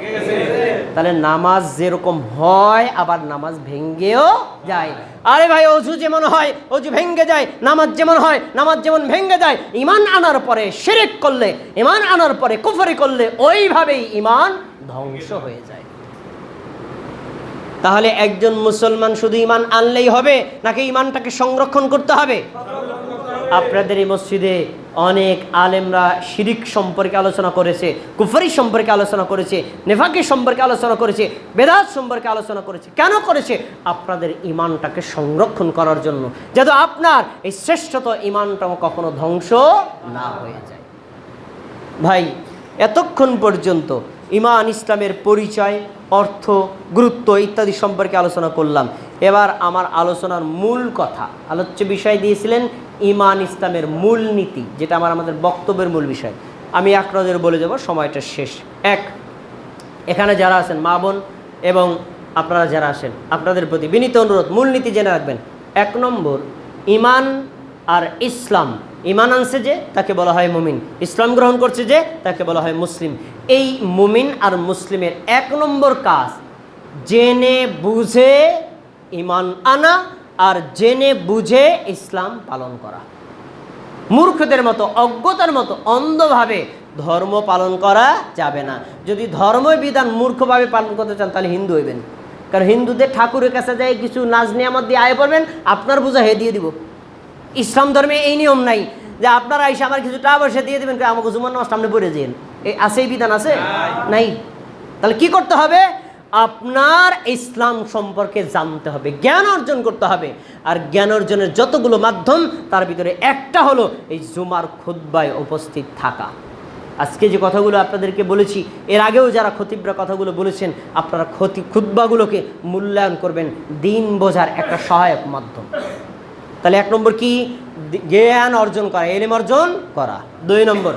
তাহলে নামাজ যেরকম হয় আবার নামাজ ভেঙ্গেও যায়। আরে ভাই, ওযু যেমন হয় ওযু ভেঙ্গে যায়, নামাজ যেমন হয় নামাজ যেমন ভেঙ্গে যায়। ইমান আনার পরে শিরক করলে, ইমান আনার পরে কুফরি করলে ওইভাবেই ইমান ধ্বংস হয়ে যায়। তাহলে একজন মুসলমান শুধু ইমান আনলেই হবে নাকি ইমানটাকে সংরক্ষণ করতে হবে? আপনাদের এই মসজিদে অনেক আলেমরা শিরিক সম্পর্কে আলোচনা করেছে, কুফরি সম্পর্কে আলোচনা করেছে, নেফাকি সম্পর্কে আলোচনা করেছে, বেদাত সম্পর্কে আলোচনা করেছে। কেন করেছে? আপনাদের ইমানটাকে সংরক্ষণ করার জন্য, যাতে আপনার এই শ্রেষ্ঠত ইমানটাও কখনো ধ্বংস না হয়ে যায়। ভাই, এতক্ষণ পর্যন্ত ইমান, ইসলামের পরিচয়, অর্থ, গুরুত্ব ইত্যাদি সম্পর্কে আলোচনা করলাম। এবার আমার আলোচনার মূল কথা, আলোচ্য বিষয় দিয়েছিলেন ইমান, ইসলামের মূল নীতি, যেটা আমাদের বক্তব্যের মূল বিষয়। আমি এক নজরে বলে যাব, সময়টা শেষ। এখানে যারা আছেন মা বোন এবং আপনারা যারা আছেন, আপনাদের প্রতি বিনীত অনুরোধ, মূলনীতি জেনে রাখবেন। 1 নম্বর, ইমান আর ইসলাম। ইমান আনছে যে তাকে বলা হয় মুমিন, ইসলাম গ্রহণ করছে যে তাকে বলা হয় মুসলিম। এই মুমিন আর মুসলিমের 1 নম্বর কাজ জেনে বুঝে ইমান আনা আর জেনে বুঝে ইসলাম পালন করা। মূর্খদের মতো, অজ্ঞতার মতো অন্ধভাবে ধর্ম পালন করা যাবে না। যদি ধর্ম বিধান মূর্খভাবে পালন করতে চান তাহলে হিন্দু হইবেন, কারণ হিন্দুদের ঠাকুরের কাছে যায় কিছু নাজ নিয়ামত দিয়ে আয় করবেন, আপনার বোঝা হে দিয়ে দিব। ইসলাম ধর্মে এই নিয়ম নাই যে আপনারা এসে আমার কিছু টাকা পয়সা দিয়ে দেবেন, আমাকে জুমার নামাজ সামনে পড়ে যেন, আছে এই বিধান? আছে? নাই। তাহলে কি করতে হবে? আপনার ইসলাম সম্পর্কে জানতে হবে, জ্ঞান অর্জন করতে হবে। আর জ্ঞান অর্জনের যতগুলো মাধ্যম, তার ভিতরে একটা হলো এই জুমার খুতবায় উপস্থিত থাকা। আজকে যে কথাগুলো আপনাদেরকে বলেছি, এর আগেও যারা খতিবরা কথাগুলো বলেছেন, আপনারা খুতবাগুলোকে মূল্যায়ন করবেন, দিন বোঝার একটা সহায়ক মাধ্যম। তাহলে 1 নম্বর কি? জ্ঞান অর্জন করা, ইলম অর্জন করা। 2 নম্বর,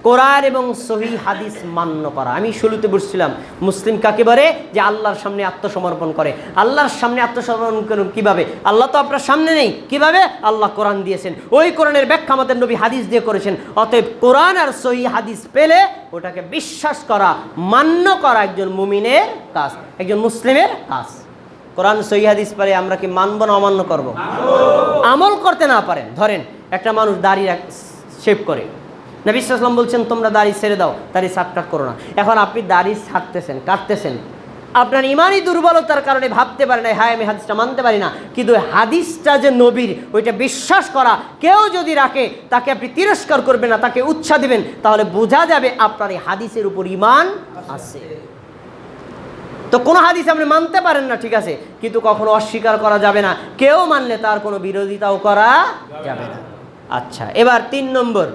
কোরআন এবং সহিহ হাদিস মান্য করা। আমি শুরুতে বলছিলাম মুসলিম কাকে বলে? যে আল্লাহর সামনে আত্মসমর্পণ করে। আল্লাহর সামনে আত্মসমর্পণ করেন কিভাবে? আল্লাহ তো আপনার সামনে নেই, কিভাবে? আল্লাহ কোরআন দিয়েছেন, ওই কোরআনের ব্যাখ্যা আমাদের নবী হাদিস দিয়ে করেছেন। অতএব কোরআন আর সহিহ হাদিস পেলে ওটাকে বিশ্বাস করা, মান্য করা একজন মুমিনের কাজ, একজন মুসলিমের কাজ। কোরআন সহিহ হাদিস পড়ে আমরা কি মানব না অমান্য করব? আমল করতে না পারেন, ধরেন একটা মানুষ দাড়ি শেভ করে, নবী সাল্লাল্লাহু আলাইহি ওয়াসাল্লাম বলছেন তোমরা দাড়ি ছেড়ে দাও, দাড়ি ছাঁটকাট করো না। এখন আপনি দাড়ি ছাঁটতেছেন, কাটতেছেন, আপনার ইমানি দুর্বলতার কারণে ভাবতে পারেন না, হ্যাঁ আমি হাদিসটা মানতে পারি না, কিন্তু হাদিসটা যে নবীর ওইটা বিশ্বাস করা কেউ যদি রাখে, তাকে আপনি তিরস্কার করবেন না, তাকে উৎসাহ দিবেন, তাহলে বোঝা যাবে আপনার এই হাদিসের উপর ঈমান আছে। তো কোনো হাদিস আপনি মানতে পারেন না, ঠিক আছে, কিন্তু কখনো অস্বীকার করা যাবে না, কেউ মানলে তার কোনো বিরোধিতাও করা যাবে না। আচ্ছা, এবার 3 নম্বর,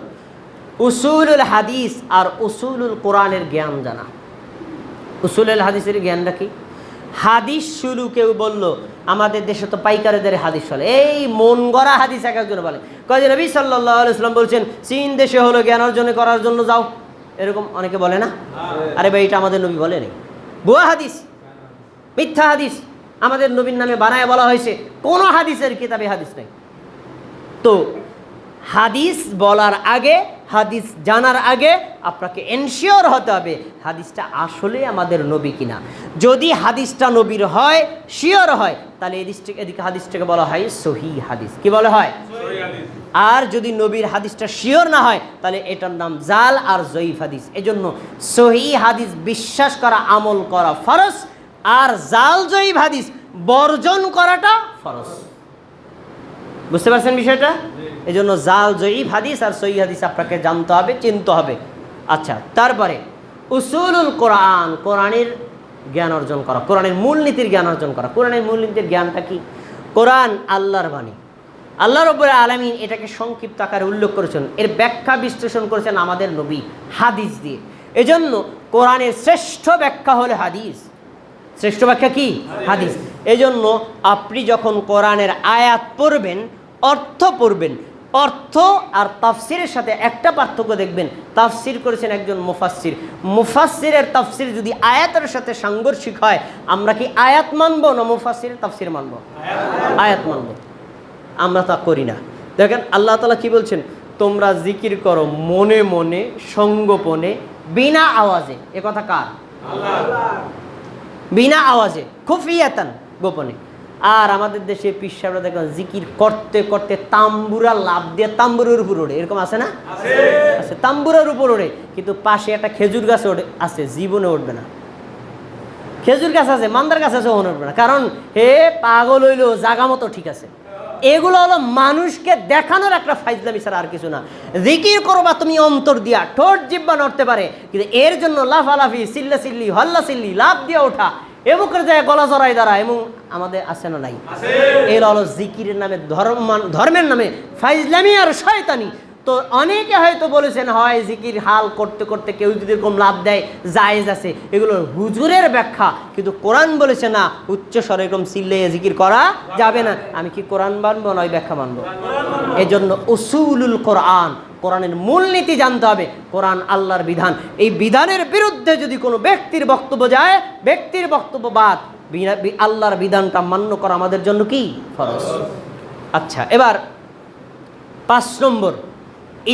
উসুলুল হাদিস আর উসুলুল কোরআনের জ্ঞান জানা। উসুলুল হাদিসের জ্ঞানটা কি? হাদিস শুরু কেউ বললো, আমাদের দেশে তো পাইকারিদের হাদিস চলে, এই মন গড়া হাদিস এক একজন বলে, কয় যে নবী সাল্লাল্লাহু আলাইহি ওয়াসাল্লাম বলছেন চীন দেশে হলো জ্ঞান অর্জন করার জন্য যাও, এরকম অনেকে বলে না? আরে ভাই, এটা আমাদের নবী বলেনি, ভুয়া হাদিস, মিথ্যা হাদিস, আমাদের নবীর নামে বানায় বলা হয়েছে, কোনো হাদিসের কিতাবে হাদিস নেই। তো হাদিস বলার আগে, হাদিস জানার আগে আপনাকে এনশিওর হতে হবে হাদিসটা আসলে আমাদের নবী কিনা। যদি হাদিসটা নবীর হয়, শিওর হয়, তাহলে এদিকে হাদিসটাকে বলা হয় সহিহ হাদিস। কি বলা হয়? আর যদি নবীর হাদিসটা শিওর না হয়, তাহলে এটার নাম জাল আর জয়ীফ হাদিস। এজন্য সহিহ হাদিস বিশ্বাস করা, আমল করা ফরজ, আর জাল জয়ীফ হাদিস বর্জন করাটা ফরজ। বুঝতে পারছেন বিষয়টা? এই জন্য জাল জয়ীফ হাদিস আর সহিহ হাদিস আপনাকে জানতে হবে, চিনতে হবে। আচ্ছা, তারপরে উসুলুল কোরআন, কোরআনের জ্ঞান অর্জন করা, কোরআনের মূলনীতির জ্ঞান অর্জন করা। কোরআনের মূলনীতির জ্ঞানটা কি? কোরআন আল্লাহর বাণী, আল্লাহ রাব্বুল আলামিন এটাকে সংক্ষিপ্ত আকারে উল্লেখ করেছেন, এর ব্যাখ্যা বিশ্লেষণ করেছেন আমাদের নবী হাদিস দিয়ে। এজন্য কোরআনের শ্রেষ্ঠ ব্যাখ্যা হলো হাদিস। শ্রেষ্ঠ ব্যাখ্যা কি? হাদিস। এজন্য আপনি যখন কোরআনের আয়াত পড়বেন, অর্থ পড়বেন, অর্থ আর তাফসিরের সাথে একটা পার্থক্য দেখবেন, তাফসির করেছেন একজন মুফাসসির, মুফাসসিরের তাফসির যদি আয়াতের সাথে সাংঘর্ষিক হয়, আমরা কি আয়াত মানবো না মুফাসসিরের তাফসির মানবো? আয়াত মানবো। আমরা তা করি না। দেখেন আল্লাহ তাআলা কি বলছেন, তোমরা জিকির করো মনে মনে, সঙ্গোপনে, বিনা আওয়াজে। এ কথা কার? আল্লাহ। বিনা আওয়াজে, খুফিয়াতান, গোপনে। আর আমাদের দেশে পীর সাহেবরা দেখেন জিকির করতে করতে তাম্বুরা লাভ দিয়ে তাম্বুরের উপর ওঠে, এরকম আছে না? আছে, তাম্বুরের উপর ওঠে, কিন্তু পাশে একটা খেজুর গাছ আছে, জীবনে উঠবে না। খেজুর গাছ আছে, মান্দার গাছ আছে, ওখানে উঠবে না, কারণ হে পাগল হইলো, জাগা মতো ঠিক আছে। এগুলো হলো মানুষকে দেখানোর একটা ফাইজলামি ছাড়া আর কিছু না। জিকির করবা তুমি অন্তর দিয়া, ঠোঁট জিহ্বা নড়তে পারে, কিন্তু এর জন্য লাফালাফি, চিল্লা চিল্লি, হল্লা চিল্লি, লাভ দিয়ে ওঠা, এবুকের যায় গলা জড়াই দাঁড়া, এবং আমাদের আছে না নাই? এর হলো জিকিরের নামে, ধর্মের নামে ফাইজলামি আর শয়তানি। তো অনেকে হয়তো বলেছেন হয় জিকির হাল করতে করতে কেউ যদি এরকম লাভ দেয় জায়েজ আছে, এগুলো হুজুরের ব্যাখ্যা, কিন্তু কোরআন বলেছে না, উচ্চ স্বরে এরকম চিল্লিয়ে জিকির করা যাবে না। আমি কি কোরআন মানবো নয় ব্যাখ্যা মানবো? এই জন্য উসুলুল কোরআন, কোরআনের মূলনীতি জানতে হবে। কোরআন আল্লাহর বিধান, এই বিধানের বিরুদ্ধে যদি কোনো ব্যক্তির বক্তব্য যায়, ব্যক্তির বক্তব্য বাদ, আল্লাহর বিধানটা মান্য করা আমাদের জন্য কি? ফরজ। আচ্ছা, এবার 5 নম্বর,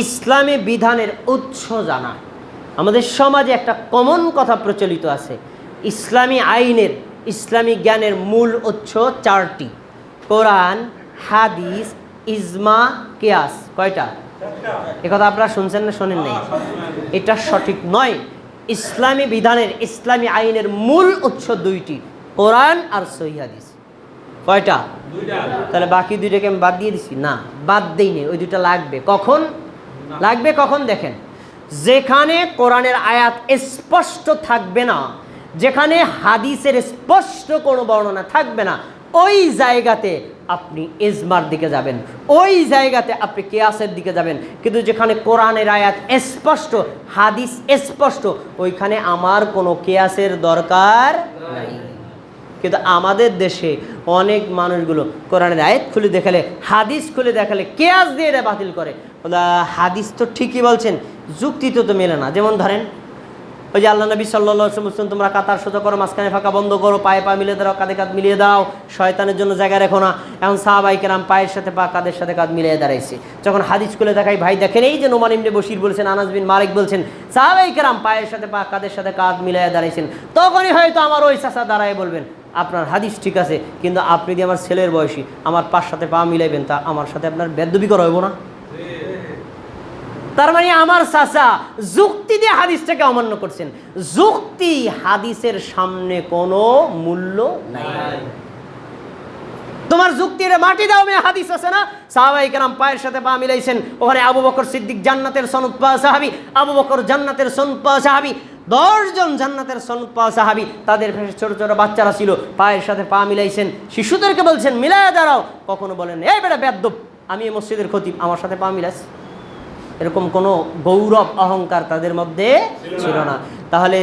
ইসলামী বিধানের উৎস জানা। আমাদের সমাজে একটা কমন কথা প্রচলিত আছে, ইসলামী আইনের, ইসলামী জ্ঞানের মূল উৎস 4টি: কোরআন, হাদিস, ইজমা, কিয়াস। কয়টা? একথা আপনারা শুনছেন না শোনেন নাই? এটা সঠিক নয়। ইসলামী বিধানের, ইসলামী আইনের মূল উৎস 2টি, কোরআন আর সহিহ হাদিস। কয়টা? 2টা। তাহলে বাকি 2টাকে আমি বাদ দিয়ে দিছি? না, বাদ দেইনি, ওই 2টা লাগবে। কখন লাগবে? কখন? দেখেন, যেখানে কোরআনের আয়াত স্পষ্ট থাকবে না, যেখানে হাদিসের স্পষ্ট কোনো বর্ণনা থাকবে না, ওই জায়গাতে আপনি ইজমার দিকে যাবেন, ওই জায়গাতে আপনি কিয়াসের দিকে যাবেন। কিন্তু যেখানে কোরআনের আয়াত স্পষ্ট, হাদিস স্পষ্ট, ওইখানে আমার কোনো কিয়াসের দরকার নাই। কিন্তু আমাদের দেশে অনেক মানুষগুলো কোরআনের আয়াত খুলে দেখালে, হাদিস খুলে দেখালে কিয়াস দিয়ে এটা বাতিল করে। হাদিস তো ঠিকই বলছেন, যুক্তি তো মেলে না। যেমন ধরেন, ওই যে আল্লাহ নবী সাল্লাল্লাহু আলাইহি ওয়াসাল্লাম, তোমরা কাতার সোজা করো, মাঝখানে ফাঁকা বন্ধ করো, পায়ে পা মিলিয়ে দাও, কাঁধে কাঁধ মিলিয়ে দাও, শয়তানের জন্য জায়গা রেখো না। এখন সাহাবায়ে কেরাম পায়ের সাথে পা, কাঁধের সাথে কাঁধ মিলিয়ে দাঁড়াইছে। যখন হাদিস খুলে দেখাই, ভাই দেখেন, এই যে নোমান ইবনে বশির বলছেন, আনাস বিন মালিক বলছেন, সাহাবায়ে কেরাম পায়ের সাথে পা, কাঁধের সাথে কাঁধ মিলিয়ে দাঁড়াইছেন, তখনই হয়তো আমার ওই চাচা দাঁড়ায় বলবেন, আপনার হাদিস ঠিক আছে, কিন্তু আপনি যদি আমার ছেলের বয়সী আমার পার সাথে পা মিলাইবেন, তা আমার সাথে আপনার বেদবি করা হইব না? তার মানে আমার চাচা যুক্তি দিয়ে হাদিসটাকে অমান্য করছেন। যুক্তি হাদিসের সামনে কোনো মূল্য নাই। তোমার যুক্তির মাটি দাও, মেয়ে হাদিস আছে না, সাহাবায়ে কেরাম পায়ের সাথে পা মিলাইছেন, ওখানে আবু বকর সিদ্দিক জান্নাতের সনদ পাওয়া সাহাবী, আবু বকর জান্নাতের সনদ পাওয়া সাহাবী, 10 জন জান্নাতের সনদ পাওয়া সাহাবী, তাদের পাশে ছোট ছোট বাচ্চারা ছিল, পায়ের সাথে পা মিলাইছেন, শিশুদেরকে বলছেন মিলায়া দাঁড়াও, কখনো বলেন এই বেটা বেয়াদ্দব, আমি এই মসজিদের খতিব, আমার সাথে পা মিলাস। এরকম কোনো গৌরব অহংকার তাদের মধ্যে ছিল না। তাহলে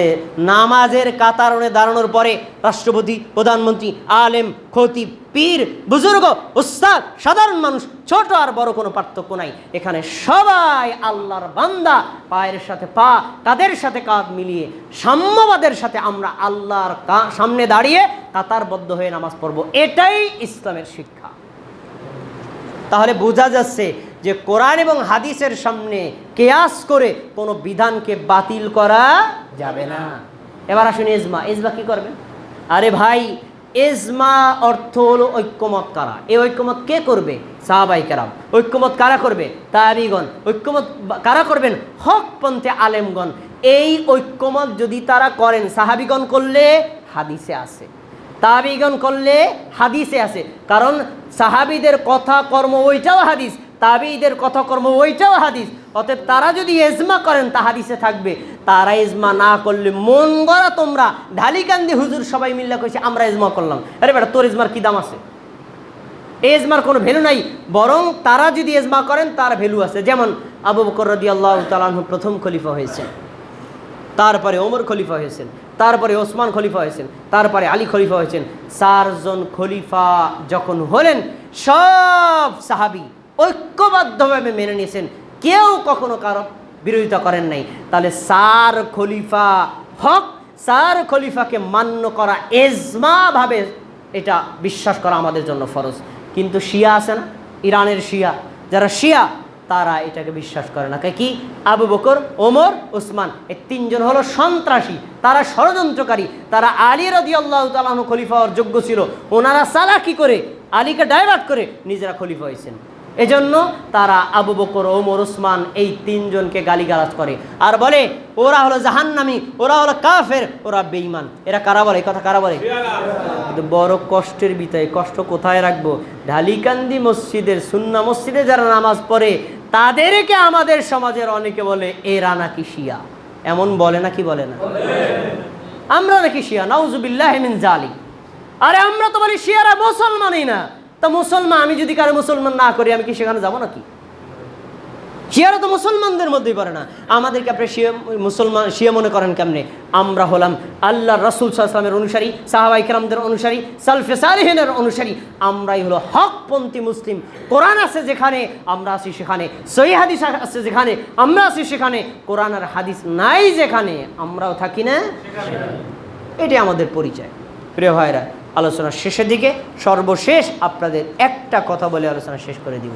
নামাজের কাতারে দাঁড়ানোর পরে রাষ্ট্রপতি, প্রধানমন্ত্রী, আলেম, খতিব, পীর, বুজুর্গ, উস্তাদ, সাধারণ মানুষ, ছোট আর বড় কোনো পার্থক্য নাই। এখানে সবাই আল্লাহর বান্দা, পায়ের সাথে পা, কাঁধের সাথে কাঁধ মিলিয়ে সাম্যবাদের সাথে আমরা আল্লাহর সামনে দাঁড়িয়ে কাতারবদ্ধ হয়ে নামাজ পড়ব। এটাই ইসলামের শিক্ষা। তাহলে বোঝা যাচ্ছে যে কোরআন এবং হাদিসের সামনে কিয়াস করে কোনো বিধানকে বাতিল করা যাবে না। এবার আসুন ইজমা। ইজমা কি করবেন? আরে ভাই, ইজমা অর্থ হলো ঐক্যমত কারা। এই ঐক্যমত কে করবে? সাহাবায়ে কেরাম। ঐক্যমত কারা করবে? তাবিঈগণ। ঐক্যমত কারা করবেন? হকপন্থী আলেমগণ। এই ঐক্যমত যদি তারা করেন, সাহাবীগণ করলে হাদিসে আছে, তাবিঈগণ করলে হাদিসে আছে। কারণ সাহাবীদের কথা কর্ম ওইটাও হাদিস, তাবিঈদের কথা কর্ম ওইটাও হাদিস। অতএব তারা যদি ইজমা করেন তা হাদিসে থাকবে। তারা ইজমা না করলে মন গড়া তোমরা ঢালিকান্দি হুজুর সবাই মিল্লা কইছে আমরা ইজমা করলাম, আরে বেটা তোর ইজমার কি দাম আছে? এই ইজমার কোনো ভ্যালু নাই। বরং তারা যদি ইজমা করেন তার ভ্যালু আছে। যেমন আবু বকর রাদিয়াল্লাহু তাআলা আনহু প্রথম খলিফা হয়েছেন, তারপরে ওমর খলিফা হয়েছেন, তারপরে ওসমান খলিফা হয়েছেন, তারপরে আলী খলিফা হয়েছেন। 4 জন খলিফা যখন হলেন, সব সাহাবী ঐক্যবদ্ধভাবে মেনে নিয়েছেন, কেউ কখনো কারো বিরোধিতা করেন নাই। তাহলে 4 খলিফা হক, 4 খলিফাকে মান্য করা ইজমাভাবে এটা বিশ্বাস করা আমাদের জন্য ফরজ। কিন্তু শিয়া আছে না, ইরানের শিয়া, যারা শিয়া তারা এটাকে বিশ্বাস করে না। কি? আবু বকর, ওমর, ওসমান, এই 3 জন হলো সন্ত্রাসী, তারা ষড়যন্ত্রকারী। তারা আলী রাদিয়াল্লাহু তাআলা আনহু খলিফা হওয়ার যোগ্য ছিল, ওনারা চালাকি করে আলীকে ডাইভার্ট করে নিজেরা খলিফা হয়েছেন। এজন্য তারা আবু বকর, ওমর, ওসমান এই 3 জনকে গালিগালাজ করে আর বলে ওরা হলো জাহান্নামী, ওরা হলো কাফের, ওরা বেঈমান। এরা কারা বলে? এই কথা কারা বলে? কিন্তু বড় কষ্টের বিতায়, কষ্ট কোথায় রাখবো? ঢালিকান্দি মসজিদের, সুন্নাহ মসজিদে যারা নামাজ পড়ে তাদেরকে আমাদের সমাজের অনেকে বলে এরা নাকি শিয়া। এমন বলে নাকি বলে না? আমরা নাকি শিয়া? নাউজুবিল্লাহি মিন যালিক। আরে আমরা তো বলি শিয়ারা মুসলমানই না। তা মুসলমান, আমি যদি কারো মুসলমান না করি আমি কি সেখানে যাবো নাকি? শিয়ারা তো মুসলমানদের মধ্যেই পড়ে না। আমাদেরকে আপনি শিয়া মনে করেন কেমনে? আমরা হলাম আল্লাহ রাসূল সাল্লাল্লাহু আলাইহি ওয়াসাল্লামের অনুসারী, সাহাবায়ে কেরামদের অনুসারী, সালফে সালেহিনের অনুসারী। আমরাই হলো হকপন্থী মুসলিম। কোরআন আছে যেখানে আমরা আছি সেখানে, সহিহ হাদিস আছে যেখানে আমরা আছি সেখানে, কোরআন আর হাদিস নাই যেখানে আমরাও থাকি না সেখানে। এটাই আমাদের পরিচয়। প্রিয় ভাইরা, আলোচনার শেষের দিকে সর্বশেষ আপনাদের একটা কথা বলে আলোচনা শেষ করে দিব।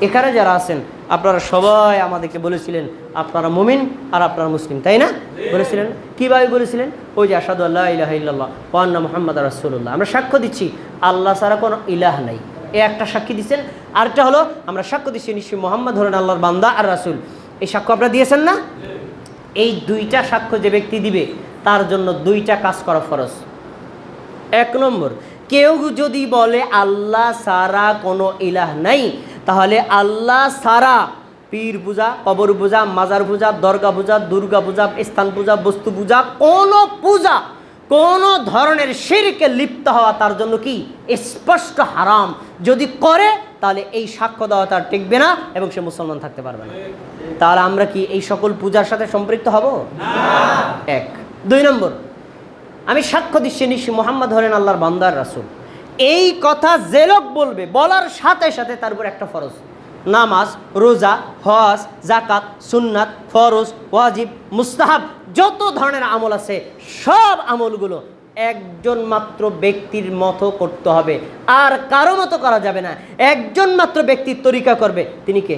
এখানে যারা আছেন আপনারা সবাই আমাদেরকে বলেছিলেন আপনারা মুমিন আর আপনারা মুসলিম, তাই না? বলেছিলেন। কীভাবে বলেছিলেন? ওই যে আশহাদু আল্লা ইলাহা ইল্লাল্লাহ ওয়া আন্না মুহাম্মাদার রাসূলুল্লাহ, আমরা সাক্ষ্য দিচ্ছি আল্লাহ ছাড়া কোনো ইলাহ নাই, এই একটা সাক্ষী দিচ্ছেন। আরেকটা হলো আমরা সাক্ষ্য দিচ্ছি নিশ্চয়ই মুহাম্মদ হলেন আল্লাহর বান্দা আর রাসূল। এই সাক্ষ্য আপনারা দিয়েছেন না? এই 2টা সাক্ষ্য যে ব্যক্তি দিবে তার জন্য 2টা কাজ করা ফরজ। 1 নম্বর, কেউ যদি বলে আল্লাহ ছাড়া কোনো ইলাহ নাই, তাহলে আল্লাহ ছাড়া পীর পূজা, কবর পূজা, মাজার পূজা, দরগা পূজা, দুর্গা পূজা, স্থান পূজা, বস্তু পূজা, কোনো ধরনের শিরকে লিপ্ত হওয়া তার জন্য কি স্পষ্ট হারাম। যদি করে তাহলে এই সাক্ষ্য দেওয়া তার টিকবে না এবং সে মুসলমান থাকতে পারবে না। তাহলে আমরা কি এই সকল পূজার সাথে সম্পৃক্ত হব না? 1। 2 নম্বর, আমি সাক্ষ্য দিচ্ছি নিশ্চয়ই মুহাম্মদ হলেন আল্লাহর বান্দার রাসূল। এই কথা যে লোক বলবে, বলার সাথে সাথে তার উপর একটা ফরজ, নামাজ, রোজা, হজ, যাকাত, সুন্নাত, ফরজ, ওয়াজিব, মুস্তাহাব, যত ধরনের আমল আছে সব আমলগুলো একজন মাত্র ব্যক্তির মতো করতে হবে, আর কারো মতো করা যাবে না। একজন মাত্র ব্যক্তির তরিকা করবে, তিনি কে?